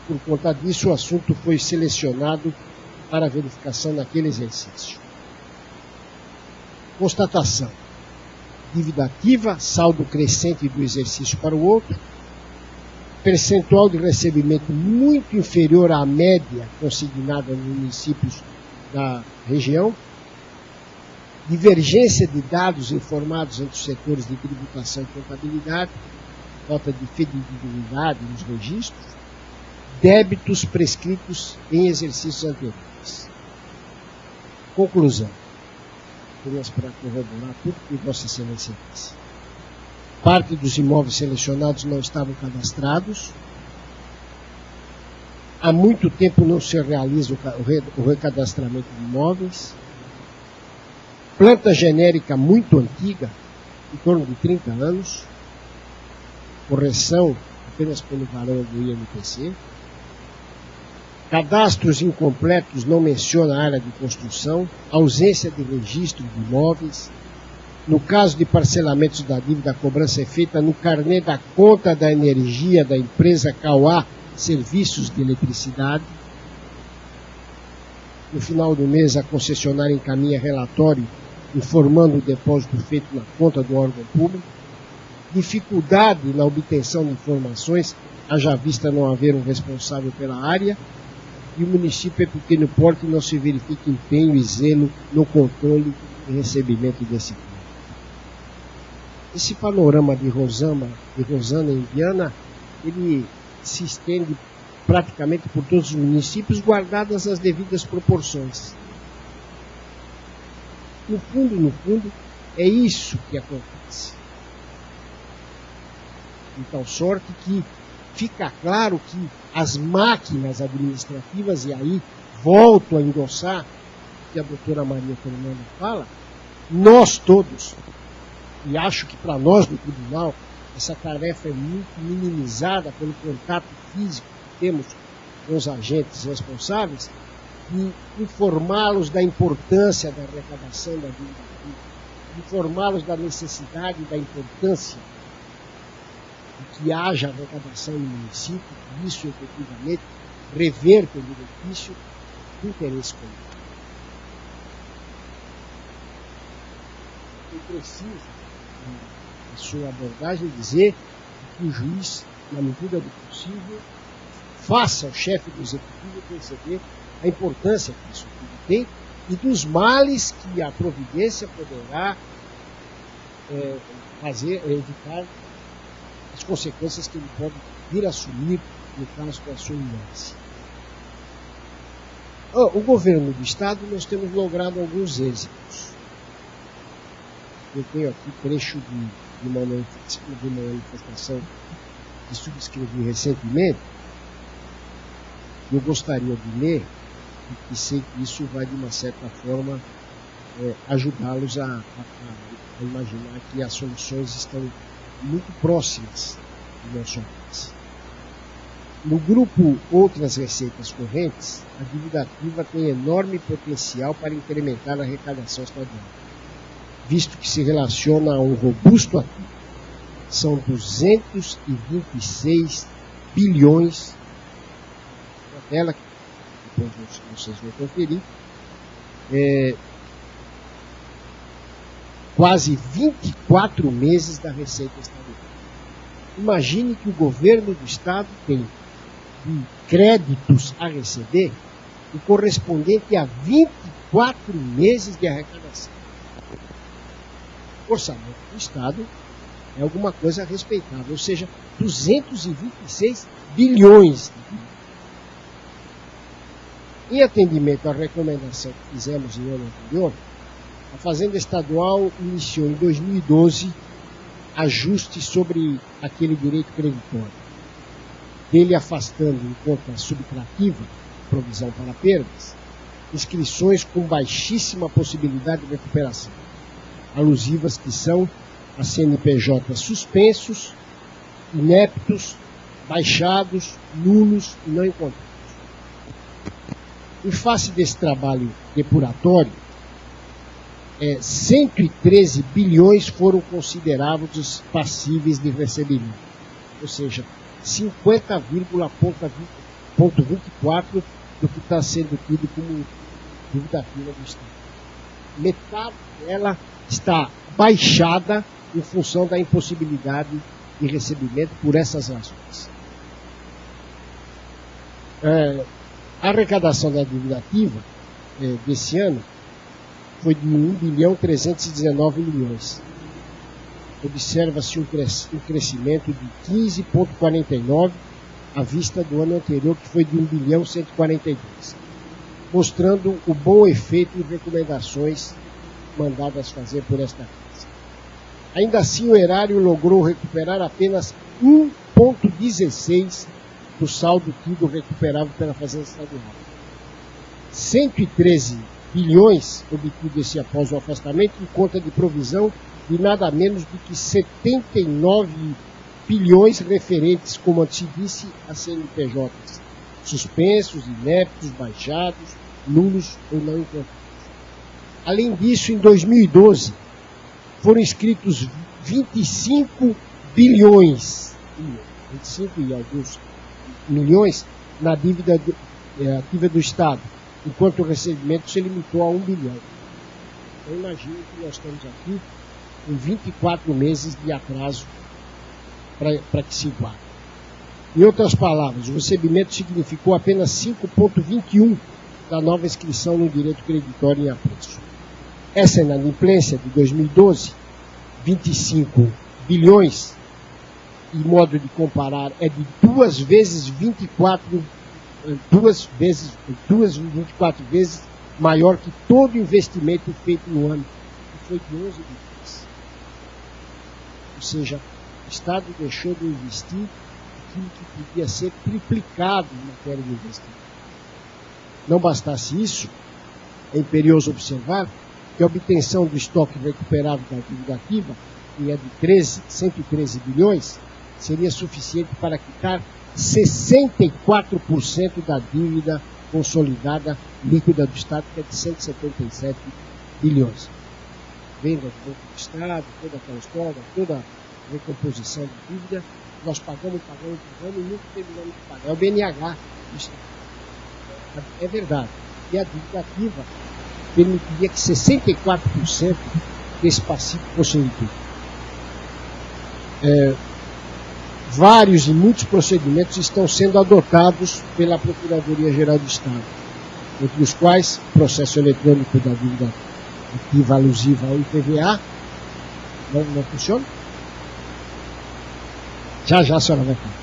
Por conta disso, o assunto foi selecionado para verificação naquele exercício. Constatação. Dívida ativa, saldo crescente do exercício para o outro, percentual de recebimento muito inferior à média consignada nos municípios da região, divergência de dados informados entre os setores de tributação e contabilidade, falta de fidelidade nos registros, débitos prescritos em exercícios anteriores. Conclusão. Apenas para corroborar tudo que Vossa Excelência disse. Parte dos imóveis selecionados não estavam cadastrados. Há muito tempo não se realiza o recadastramento de imóveis. Planta genérica muito antiga, em torno de 30 anos. Correção apenas pelo valor do INPC. Cadastros incompletos não menciona a área de construção, ausência de registro de imóveis. No caso de parcelamentos da dívida, a cobrança é feita no carnê da conta da energia da empresa Cauá Serviços de Eletricidade. No final do mês, a concessionária encaminha relatório informando o depósito feito na conta do órgão público. Dificuldade na obtenção de informações, haja vista não haver um responsável pela área. E o município é pequeno porte e não se verifica empenho e zelo no controle e recebimento desse crédito. Esse panorama de Rosana e Indiana, ele se estende praticamente por todos os municípios, guardadas as devidas proporções. No fundo, é isso que acontece. De tal sorte que fica claro que as máquinas administrativas, e aí volto a endossar o que a doutora Maria Fernanda fala, nós todos, e acho que para nós no tribunal, essa tarefa é muito minimizada pelo contato físico que temos com os agentes responsáveis, de informá-los da importância da arrecadação da dívida pública, informá-los da necessidade e da importância de que haja arrecadação no município, que isso efetivamente reverta o benefício do interesse comum. Eu preciso, na sua abordagem, dizer que o juiz, na medida do possível, faça o chefe do executivo perceber a importância que isso tudo tem e dos males que a providência poderá evitar as consequências que ele pode vir a assumir no caso da sua inércia. O governo do Estado, nós temos logrado alguns êxitos. Eu tenho aqui trecho de uma manifestação que subscrevi recentemente. Eu gostaria de ler, e sei que isso vai, de uma certa forma, ajudá-los a imaginar que as soluções estão muito próximas do nosso alcance. No grupo Outras Receitas Correntes, a dívida ativa tem enorme potencial para incrementar a arrecadação estadual, visto que se relaciona a um robusto ativo. São 226 bilhões, na tela, que depois vocês vão conferir, quase 24 meses da Receita Estadual. Imagine que o governo do Estado tem créditos a receber o correspondente a 24 meses de arrecadação. O orçamento do Estado é alguma coisa respeitável, ou seja, 226 bilhões. Em atendimento à recomendação que fizemos no ano anterior, a Fazenda Estadual iniciou em 2012 ajustes sobre aquele direito creditório, dele afastando em conta subtrativa, provisão para perdas, inscrições com baixíssima possibilidade de recuperação, alusivas que são a CNPJ suspensos, ineptos, baixados, nulos e não encontrados. Em face desse trabalho depuratório, 113 bilhões foram considerados passíveis de recebimento, ou seja, 50,24% do que está sendo tido como dívida ativa do Estado. Metade dela está baixada em função da impossibilidade de recebimento por essas razões. A arrecadação da dívida ativa desse ano foi de 1.319 bilhões. Observa-se um crescimento de 15,49% à vista do ano anterior, que foi de 1.142, mostrando o bom efeito em recomendações mandadas fazer por esta casa. Ainda assim, o erário logrou recuperar apenas 1,16% do saldo tido recuperável pela Fazenda Estadual. 113 bilhões obtidos após o afastamento em conta de provisão de nada menos do que 79 bilhões referentes, como antes se disse, a CNPJs suspensos, ineptos, baixados, nulos ou não encontrados. Além disso, em 2012, foram inscritos 25 bilhões, 25 e alguns milhões, na dívida ativa do Estado, enquanto o recebimento se limitou a 1 bilhão. Eu imagino que nós estamos aqui com 24 meses de atraso para que se iguale. Em outras palavras, o recebimento significou apenas 5,21% da nova inscrição no direito creditório em apreço. Essa inadimplência de 2012, 25 bilhões, em modo de comparar, é de 2 vezes 24 vezes maior que todo o investimento feito no ano, que foi de 11 bilhões. Ou seja, o Estado deixou de investir aquilo que podia ser triplicado em matéria de investimento. Não bastasse isso, é imperioso observar que a obtenção do estoque recuperável da dívida ativa, que é de 113 bilhões, seria suficiente para quitar 64% da dívida consolidada líquida do Estado, que é de 177 bilhões. Venda do Banco do Estado, toda aquela história, toda a recomposição da dívida, nós pagamos e nunca terminamos de pagar. É o BNH do Estado. É verdade. E a dívida ativa permitiria que 64% desse passivo fosse liquidado. vários e muitos procedimentos estão sendo adotados pela Procuradoria-Geral do Estado, entre os quais processo eletrônico da dívida ativa alusiva ao IPVA. Não funciona? Já a senhora vai falar.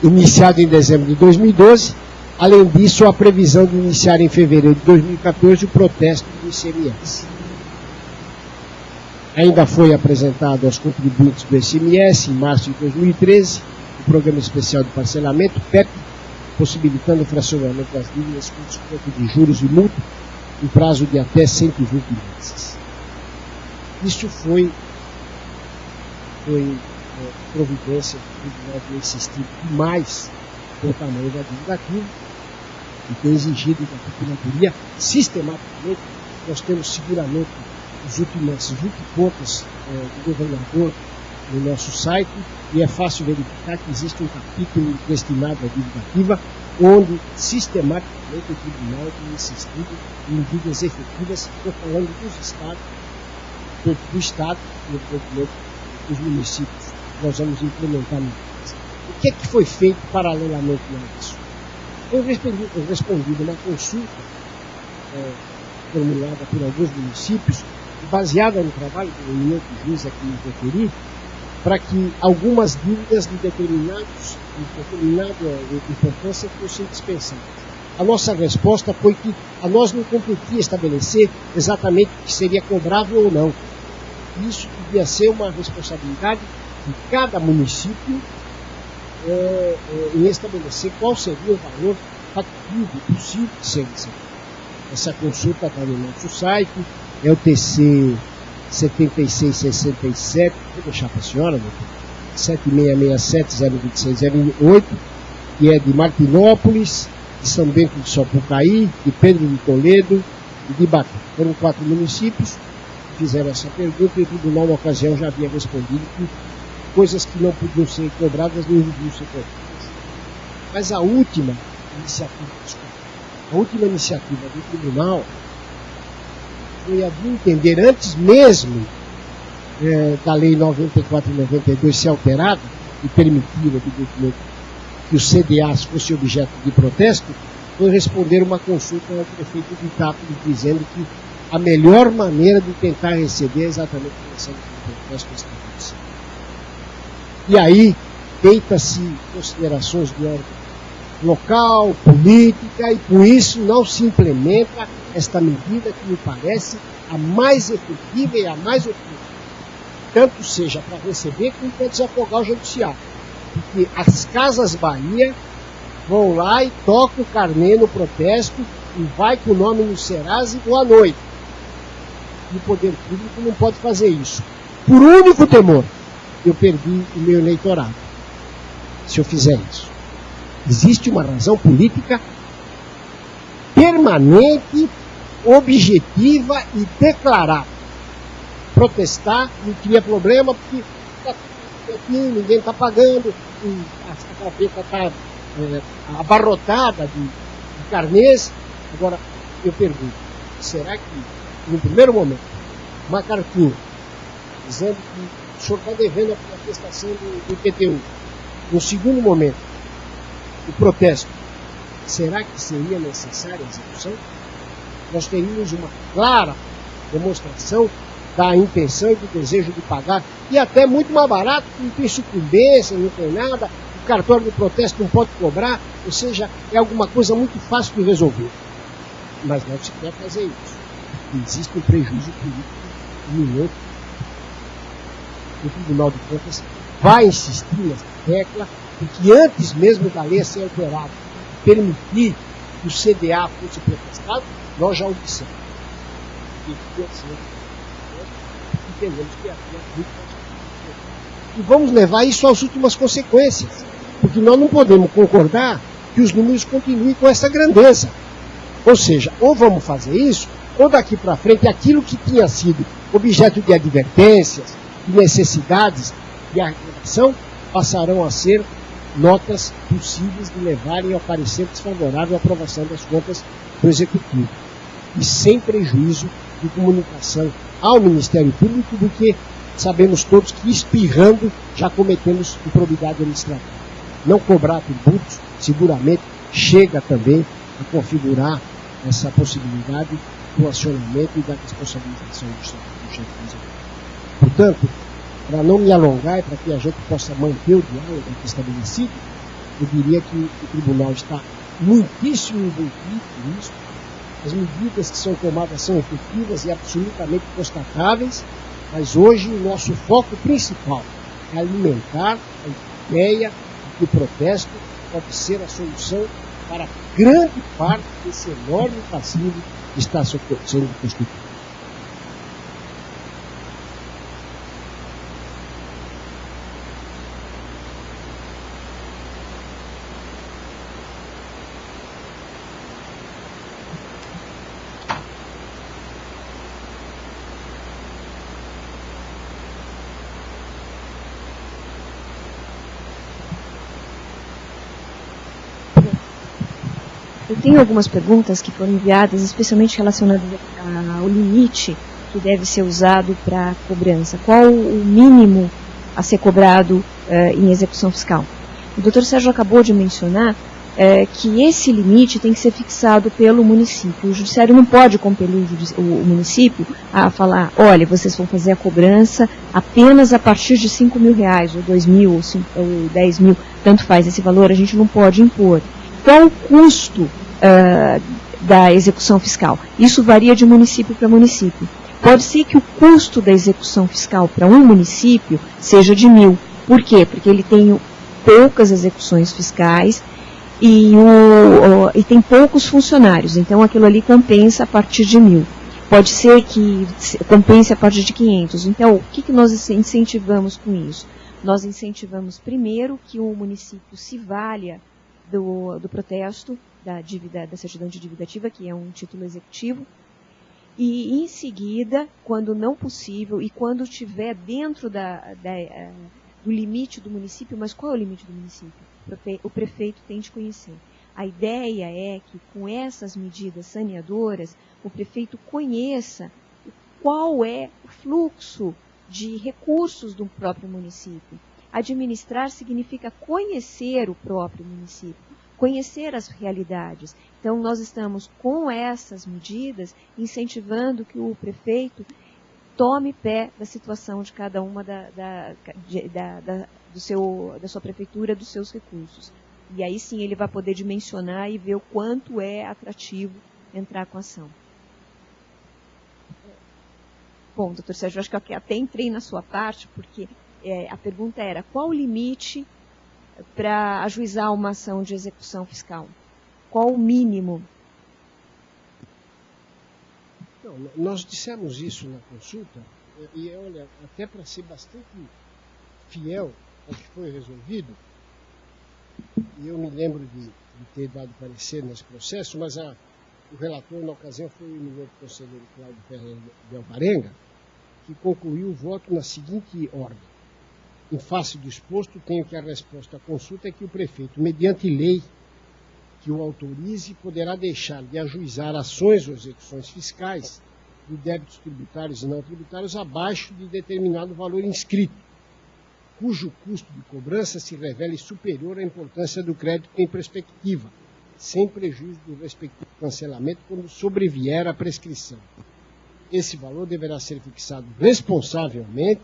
Iniciado em dezembro de 2012, além disso, a previsão de iniciar em fevereiro de 2014 o protesto do ICMS. Ainda foi apresentado aos contribuintes do ICMS, em março de 2013, o Programa Especial de Parcelamento, PEP, possibilitando o fracionamento das dívidas com desconto de juros e multa em prazo de até 120 meses. Isso foi providência do Tribunal ter insistido demais com o tamanho da dívida ativa e ter exigido da Procuradoria sistematicamente. Nós temos seguramente as últimas 20 contas do governador no nosso site e é fácil verificar que existe um capítulo destinado à dívida ativa onde sistematicamente o Tribunal tem insistido em medidas efetivas. Estou falando dos estados, do Estado e evidentemente dos municípios. Nós vamos implementar medidas. O que é que foi feito paralelamente a isso? Eu respondi uma consulta formulada por alguns municípios, baseada no trabalho do eminente juiz aqui em Itaperi, para que algumas dívidas de determinada importância fossem dispensadas. A nossa resposta foi que a nós não competia estabelecer exatamente o que seria cobrável ou não. Isso devia ser uma responsabilidade de cada município em estabelecer qual seria o valor factível possível de ser recebido. Essa consulta está no nosso site, é o TC 7667, vou deixar para a senhora, 7667-02608, que é de Martinópolis, de São Bento de Sapucaí, de Pedro de Toledo e de Bacu. Foram 4 municípios que fizeram essa pergunta e o tribunal, na ocasião, já havia respondido que coisas que não podiam ser cobradas não deviam ser cobradas. Mas a última iniciativa do tribunal foi a de entender, antes mesmo da Lei 94 e 92 ser alterada e permitir, evidentemente, que os CDAs fossem objeto de protesto, foi responder uma consulta ao prefeito de Itápolis, dizendo que a melhor maneira de tentar receber é exatamente a questão do protesto estabelecido. E aí, feita-se considerações de ordem local, política, e por isso não se implementa esta medida que me parece a mais efetiva e a mais oportuna. Tanto seja para receber como para desafogar o judiciário. Porque as Casas Bahia vão lá e tocam o carnê no protesto e vai com o nome no Serasa e boa noite. E o poder público não pode fazer isso. Por único temor, eu perdi o meu eleitorado se eu fizer isso. Existe uma razão política permanente, objetiva e declarada. Protestar não cria problema porque aqui ninguém está pagando, a gaveta está abarrotada de carnês. Agora, eu pergunto, será que, no primeiro momento, uma cartinha dizendo que o senhor está devendo a prestação do IPTU, no segundo momento, o protesto, será que seria necessária a execução? Nós teríamos uma clara demonstração da intenção e do desejo de pagar, e até muito mais barato, não tem sucumbência, não tem nada, o cartório do protesto não pode cobrar, ou seja, é alguma coisa muito fácil de resolver. Mas não se quer fazer isso. Existe um prejuízo político iminente. O Tribunal de Contas vai insistir nessa tecla, porque antes mesmo da lei ser alterada, permitir que o CDA fosse protestado, nós já o dissemos. E vamos levar isso às últimas consequências, porque nós não podemos concordar que os números continuem com essa grandeza. Ou seja, ou vamos fazer isso, ou daqui para frente aquilo que tinha sido objeto de advertências, de necessidades de arrecadação, passarão a ser notas possíveis de levarem ao parecer desfavorável à aprovação das contas do Executivo. E sem prejuízo de comunicação ao Ministério Público, porque sabemos todos que espirrando já cometemos improbidade administrativa. Não cobrar tributos, seguramente, chega também a configurar essa possibilidade do acionamento e da responsabilização do chefe de executivo. Portanto, para não me alongar e para que a gente possa manter o diálogo aqui estabelecido, eu diria que o tribunal está muitíssimo envolvido nisso. As medidas que são tomadas são efetivas e absolutamente constatáveis, mas hoje o nosso foco principal é alimentar a ideia de que o protesto pode ser a solução para grande parte desse enorme passivo que está sendo constituído. Eu tenho algumas perguntas que foram enviadas, especialmente relacionadas ao limite que deve ser usado para cobrança. Qual o mínimo a ser cobrado em execução fiscal? O Dr. Sérgio acabou de mencionar que esse limite tem que ser fixado pelo município. O judiciário não pode compelir o município a falar, olha, vocês vão fazer a cobrança apenas a partir de R$5.000, ou 2.000, ou 10.000, tanto faz esse valor, a gente não pode impor. Qual o custo da execução fiscal? Isso varia de município para município. Pode ser que o custo da execução fiscal para um município seja de 1.000. Por quê? Porque ele tem poucas execuções fiscais e tem poucos funcionários. Então, aquilo ali compensa a partir de 1.000. Pode ser que compense a partir de 500. Então, o que nós incentivamos com isso? Nós incentivamos, primeiro, que o município se valha do protesto, da certidão de dívida ativa, que é um título executivo, e em seguida, quando não possível, e quando estiver dentro do limite do município, mas qual é o limite do município? O prefeito tem de conhecer. A ideia é que com essas medidas saneadoras, o prefeito conheça qual é o fluxo de recursos do próprio município. Administrar significa conhecer o próprio município, conhecer as realidades. Então, nós estamos, com essas medidas, incentivando que o prefeito tome pé da situação de cada uma da sua prefeitura, dos seus recursos. E aí sim ele vai poder dimensionar e ver o quanto é atrativo entrar com a ação. Bom, doutor Sérgio, acho que eu até entrei na sua parte, porque a pergunta era, qual o limite para ajuizar uma ação de execução fiscal? Qual o mínimo? Não, nós dissemos isso na consulta, e olha, até para ser bastante fiel ao que foi resolvido, e eu me lembro de ter dado parecer nesse processo, mas o relator na ocasião foi o novo conselheiro Cláudio Ferreira de Alvarenga, que concluiu o voto na seguinte ordem. Em face do exposto, tenho que a resposta à consulta é que o prefeito, mediante lei que o autorize, poderá deixar de ajuizar ações ou execuções fiscais de débitos tributários e não tributários abaixo de determinado valor inscrito, cujo custo de cobrança se revele superior à importância do crédito em perspectiva, sem prejuízo do respectivo cancelamento quando sobrevier a prescrição. Esse valor deverá ser fixado responsavelmente,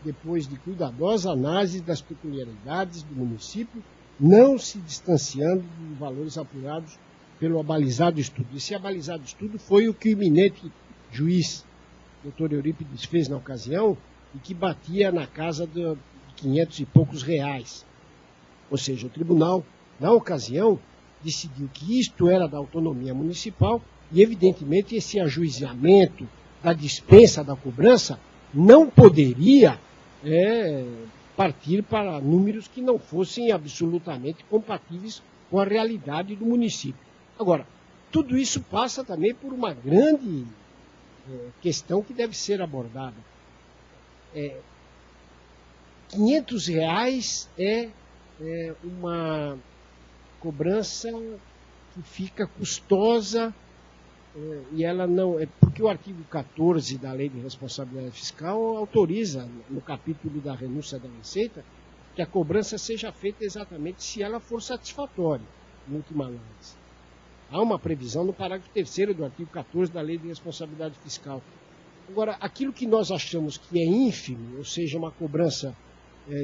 depois de cuidadosa análise das peculiaridades do município, não se distanciando dos valores apurados pelo abalizado estudo. Esse abalizado estudo foi o que o eminente juiz, doutor Eurípides, fez na ocasião, e que batia na casa de 500 e poucos reais. Ou seja, o tribunal, na ocasião, decidiu que isto era da autonomia municipal e, evidentemente, esse ajuizamento da dispensa da cobrança não poderia partir para números que não fossem absolutamente compatíveis com a realidade do município. Agora, tudo isso passa também por uma grande questão que deve ser abordada. R$500 é uma cobrança que fica custosa e ela não... Porque o artigo 14 da Lei de Responsabilidade Fiscal autoriza, no capítulo da renúncia da Receita, que a cobrança seja feita exatamente se ela for satisfatória, em última análise. Há uma previsão no parágrafo 3º do artigo 14 da Lei de Responsabilidade Fiscal. Agora, aquilo que nós achamos que é ínfimo, ou seja, uma cobrança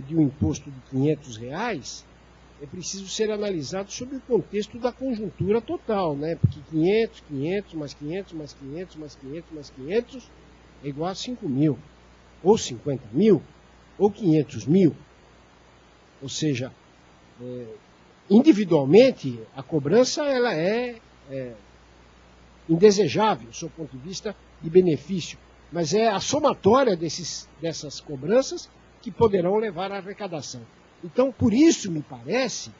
de um imposto de R$500, é preciso ser analisado sob o contexto da conjuntura total, né? Porque 500, 500, mais 500, mais 500, mais 500, mais 500 é igual a 5 mil, ou 50 mil, ou 500 mil. Ou seja, individualmente, a cobrança ela é indesejável, do seu ponto de vista de benefício, mas é a somatória dessas cobranças que poderão levar à arrecadação. Então, por isso, me parece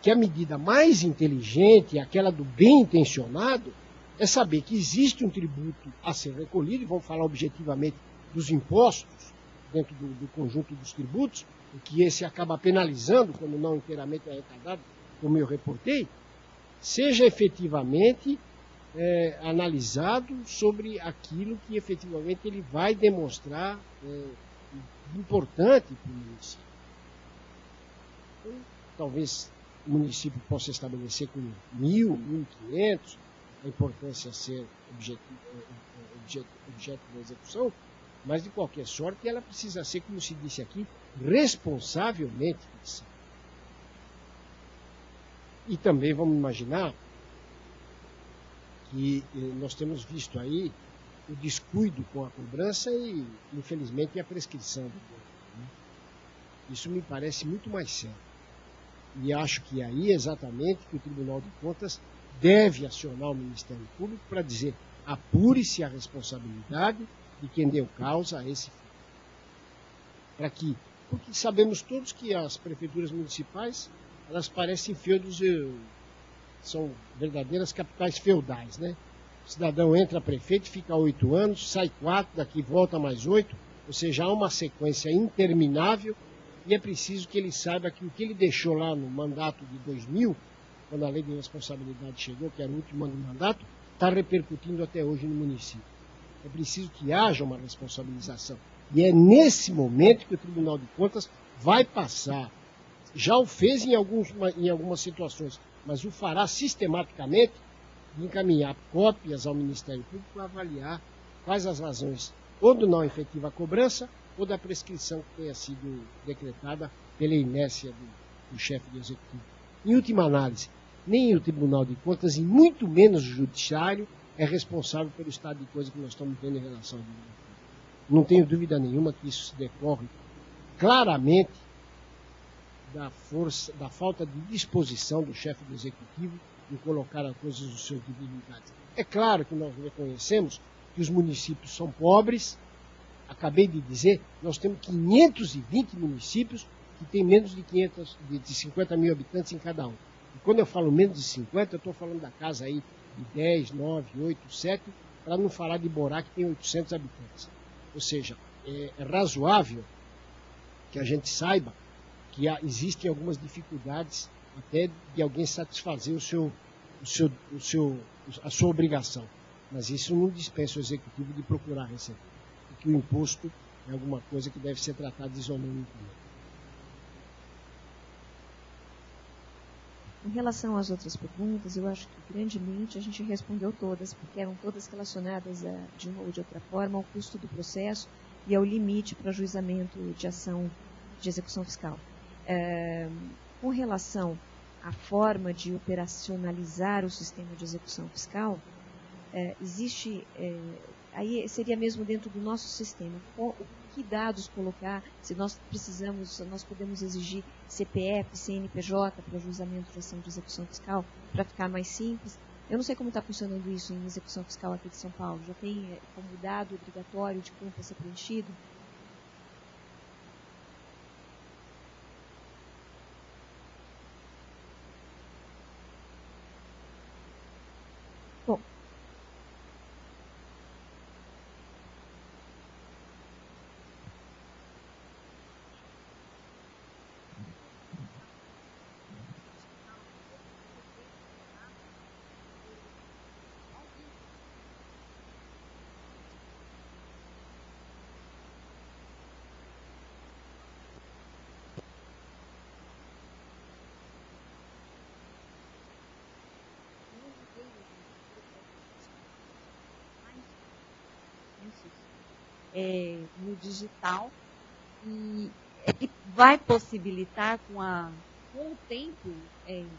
que a medida mais inteligente, aquela do bem intencionado, é saber que existe um tributo a ser recolhido, e vamos falar objetivamente dos impostos, dentro do conjunto dos tributos, o que esse acaba penalizando, quando não inteiramente arrecadado, como eu reportei, seja efetivamente analisado sobre aquilo que efetivamente ele vai demonstrar importante para o município. Então, talvez o município possa estabelecer com 1.000, 1.500, a importância ser objeto da execução, mas de qualquer sorte ela precisa ser, como se disse aqui, responsavelmente fixada. E também vamos imaginar que nós temos visto aí o descuido com a cobrança e, infelizmente, a prescrição do governo, né? Isso me parece muito mais sério. E acho que aí, exatamente, que o Tribunal de Contas deve acionar o Ministério Público para dizer: apure-se a responsabilidade de quem deu causa a esse fato. Para que, porque sabemos todos que as prefeituras municipais, elas parecem feudos, são verdadeiras capitais feudais, né? O cidadão entra prefeito, fica 8 anos, sai 4, daqui volta mais 8, ou seja, há uma sequência interminável e é preciso que ele saiba que o que ele deixou lá no mandato de 2000, quando a lei de responsabilidade chegou, que era o último ano do mandato, está repercutindo até hoje no município. É preciso que haja uma responsabilização. E é nesse momento que o Tribunal de Contas vai passar. Já o fez em algumas situações, mas o fará sistematicamente de encaminhar cópias ao Ministério Público para avaliar quais as razões ou do não efetiva cobrança ou da prescrição que tenha sido decretada pela inércia do chefe do Executivo. Em última análise, nem o Tribunal de Contas, e muito menos o Judiciário, é responsável pelo estado de coisa que nós estamos vendo em relação ao Tribunal de Contas. Não tenho dúvida nenhuma que isso se decorre claramente da falta de disposição do chefe do Executivo em colocar as coisas nos seus devidos lugares. É claro que nós reconhecemos que os municípios são pobres. Acabei de dizer, nós temos 520 municípios que têm menos de 50 mil habitantes em cada um. E quando eu falo menos de 50, eu estou falando da casa aí de 10, 9, 8, 7, para não falar de Borá, que tem 800 habitantes. Ou seja, é razoável que a gente saiba que existem algumas dificuldades até de alguém satisfazer a sua obrigação. Mas isso não dispensa o Executivo de procurar receber. Porque o imposto é alguma coisa que deve ser tratada isoladamente. Em relação às outras perguntas, eu acho que grandemente a gente respondeu todas, porque eram todas relacionadas, de uma ou de outra forma, ao custo do processo e ao limite para o ajuizamento de ação de execução fiscal. Com relação à forma de operacionalizar o sistema de execução fiscal, existe, aí seria mesmo dentro do nosso sistema, que dados colocar, se nós podemos exigir CPF, CNPJ para ajuizamento de ação de execução fiscal, para ficar mais simples. Eu não sei como está funcionando isso em execução fiscal aqui de São Paulo. Já tem como dado obrigatório de campo a ser preenchido? Bom, no digital, e que vai possibilitar com o tempo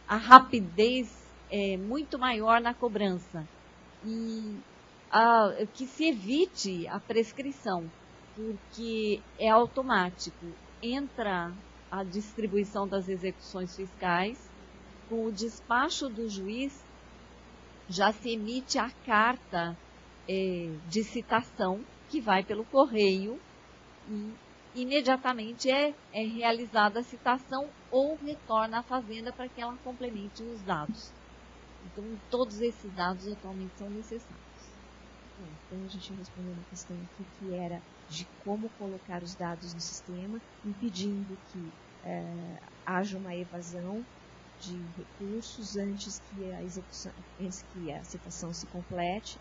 a rapidez muito maior na cobrança, e que se evite a prescrição, porque é automático, entra a distribuição das execuções fiscais, com o despacho do juiz já se emite a carta de citação, que vai pelo correio, e imediatamente é realizada a citação ou retorna à fazenda para que ela complemente os dados. Então, todos esses dados atualmente são necessários. Então, a gente respondeu uma questão aqui que era de como colocar os dados no sistema, impedindo que haja uma evasão de recursos antes que a citação se complete,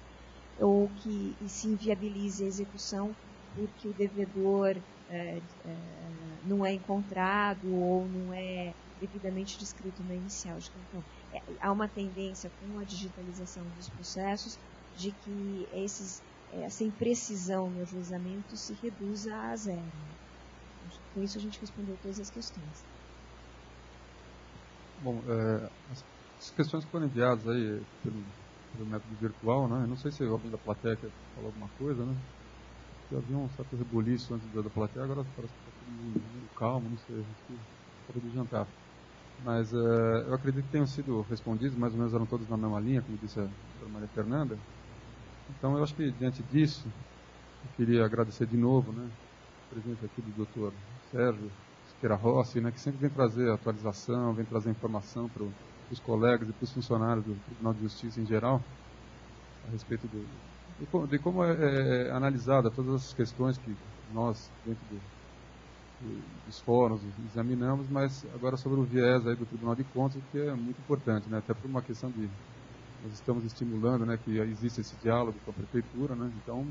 ou que se inviabilize a execução porque o devedor não é encontrado ou não é devidamente descrito na inicial. Então, há uma tendência com a digitalização dos processos de que essa imprecisão no ajuizamento se reduza a zero. Com isso a gente respondeu todas as questões. Bom, as questões que foram enviadas aí pelo método virtual, né? Eu não sei se alguém da plateia quer falar alguma coisa, né? Eu havia um certo rebuliço antes da plateia, agora parece que está todo mundo calmo, não sei, hora de jantar. Mas eu acredito que tenham sido respondidos, mais ou menos eram todos na mesma linha, como disse a doutora Maria Fernanda. Então, eu acho que, diante disso, eu queria agradecer de novo, né, a presença aqui do doutor Sérgio Siqueira Rossi, né, que sempre vem trazer atualização, vem trazer informação para os colegas e para os funcionários do Tribunal de Justiça em geral, a respeito de como é analisada todas essas questões que nós, dentro dos fóruns, examinamos, mas agora sobre o viés aí do Tribunal de Contas, que é muito importante, né, até por uma questão de... Nós estamos estimulando, né, que existe esse diálogo com a Prefeitura, né, então,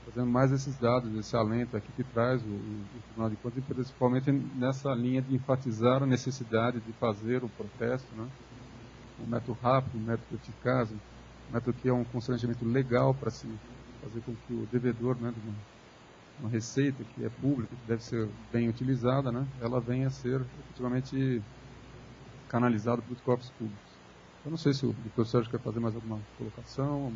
fazendo mais esses dados, esse alento aqui que traz o Tribunal de Contas, e principalmente nessa linha de enfatizar a necessidade de fazer o protesto, né, um método rápido, um método eficaz, um método que é um constrangimento legal para se fazer com que o devedor, né, de uma receita que é pública, que deve ser bem utilizada, né, ela venha a ser efetivamente canalizada para os corpos públicos. Eu não sei se o doutor Sérgio quer fazer mais alguma colocação.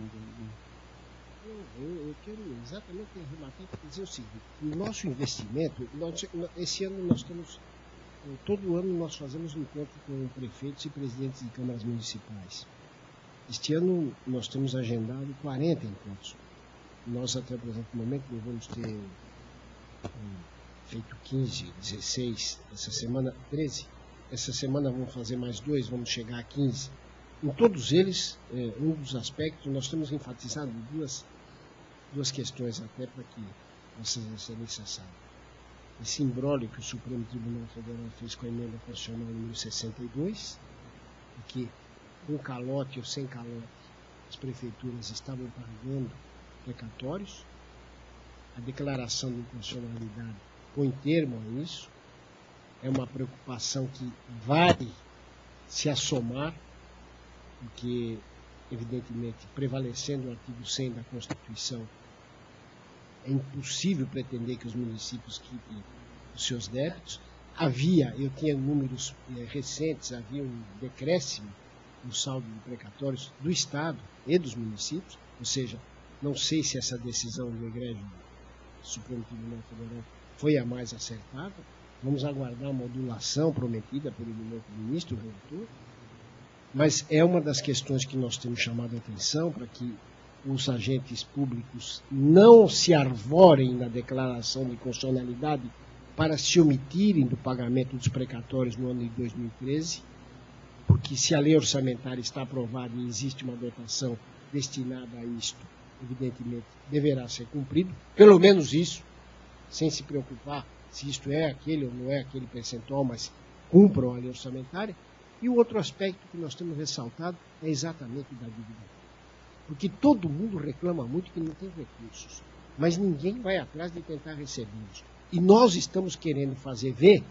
Eu quero exatamente arrematar para dizer o seguinte: o nosso investimento, esse ano nós estamos, todo ano nós fazemos um encontro com prefeitos e presidentes de câmaras municipais. Este ano nós temos agendado 40 encontros. Nós até o presente momento não vamos ter feito 15, 16, essa semana 13. Essa semana vamos fazer mais 2, vamos chegar a 15. Em todos eles, um dos aspectos, nós temos enfatizado duas questões até para que vocês excelência saibam. Esse imbróglio que o Supremo Tribunal Federal fez com a emenda constitucional número 62, que com calote ou sem calote as prefeituras estavam pagando precatórios. A declaração de inconstitucionalidade põe termo a isso. É uma preocupação que vai se assomar, porque, evidentemente, prevalecendo o artigo 100 da Constituição, é impossível pretender que os municípios quitem os seus débitos. Eu tinha números recentes, havia um decréscimo no saldo de precatórios do Estado e dos municípios, ou seja, não sei se essa decisão do egrégio do Supremo Tribunal Federal foi a mais acertada. Vamos aguardar a modulação prometida pelo ministro, o reitor. Mas é uma das questões que nós temos chamado a atenção para que os agentes públicos não se arvorem na declaração de constitucionalidade para se omitirem do pagamento dos precatórios no ano de 2013, porque se a lei orçamentária está aprovada e existe uma dotação destinada a isto, evidentemente deverá ser cumprido, pelo menos isso, sem se preocupar se isto é aquele ou não é aquele percentual, mas cumpram a lei orçamentária. E o outro aspecto que nós temos ressaltado é exatamente da dívida. Porque todo mundo reclama muito que não tem recursos, mas ninguém vai atrás de tentar recebê-los. E nós estamos querendo fazer ver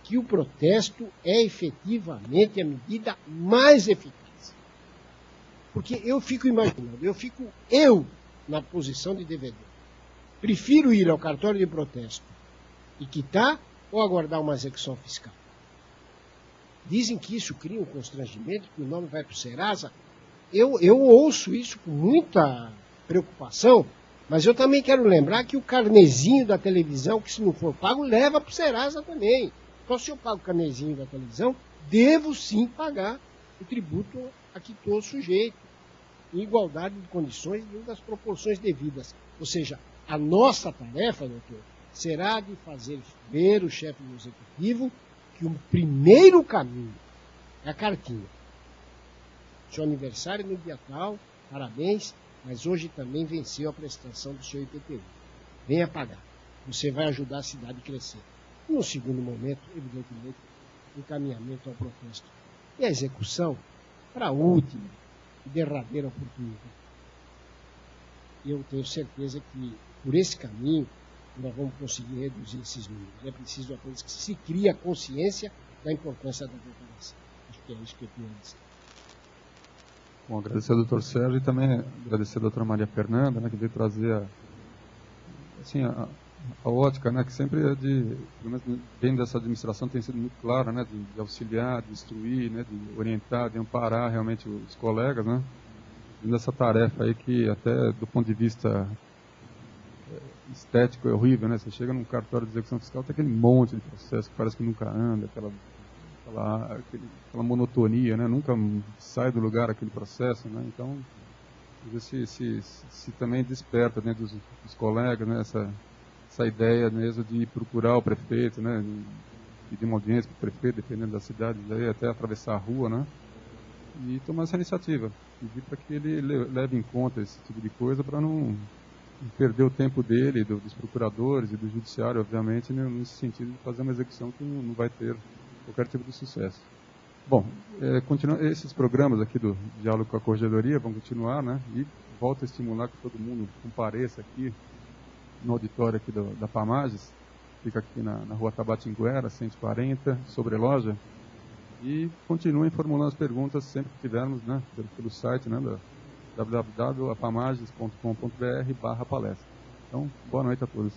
que o protesto é efetivamente a medida mais eficaz. Porque eu fico imaginando, eu na posição de devedor. Prefiro ir ao cartório de protesto e quitar ou aguardar uma execução fiscal. Dizem que isso cria um constrangimento, que o nome vai para o Serasa. Eu ouço isso com muita preocupação, mas eu também quero lembrar que o carnezinho da televisão, que se não for pago, leva para o Serasa também. Então, se eu pago o carnezinho da televisão, devo sim pagar o tributo a que estou sujeito, em igualdade de condições e das proporções devidas. Ou seja, a nossa tarefa, doutor, será de fazer ver o chefe do executivo que o primeiro caminho é a cartinha. Seu aniversário no dia tal, parabéns, mas hoje também venceu a prestação do seu IPTU. Venha pagar. Você vai ajudar a cidade a crescer. E no segundo momento, evidentemente, encaminhamento ao protesto. E a execução para a última e derradeira oportunidade. E eu tenho certeza que, por esse caminho, nós vamos conseguir reduzir esses números. É preciso apenas que se crie a consciência da importância da declaração. Acho que é isso que eu tenho a dizer. Bom, agradecer ao doutor Sérgio e também agradecer a doutora Maria Fernanda, né, que veio trazer a ótica, né, que sempre é de, pelo menos dentro dessa administração, tem sido muito clara, né, de auxiliar, de instruir, né, de orientar, de amparar realmente os colegas, né, nessa tarefa aí que até do ponto de vista estético é horrível, né, você chega num cartório de execução fiscal, tem aquele monte de processo que parece que nunca anda, aquela monotonia, né, nunca sai do lugar aquele processo, né, então se também desperta dentro dos colegas, né, essa ideia mesmo de procurar o prefeito, né, de pedir uma audiência para o prefeito, dependendo da cidade, daí até atravessar a rua, né, e tomar essa iniciativa, pedir para que ele leve em conta esse tipo de coisa para não perder o tempo dele, dos procuradores e do judiciário, obviamente, nesse sentido de fazer uma execução que não vai ter qualquer tipo de sucesso. Bom, esses programas aqui do Diálogo com a Corregedoria vão continuar, né, e volto a estimular que todo mundo compareça aqui no auditório aqui da Pamages, fica aqui na rua Tabatinguera, 140, sobre loja, e continuem formulando as perguntas sempre que tivermos, né, pelo site, né, www.apamages.com.br/palestra. Então, boa noite a todos.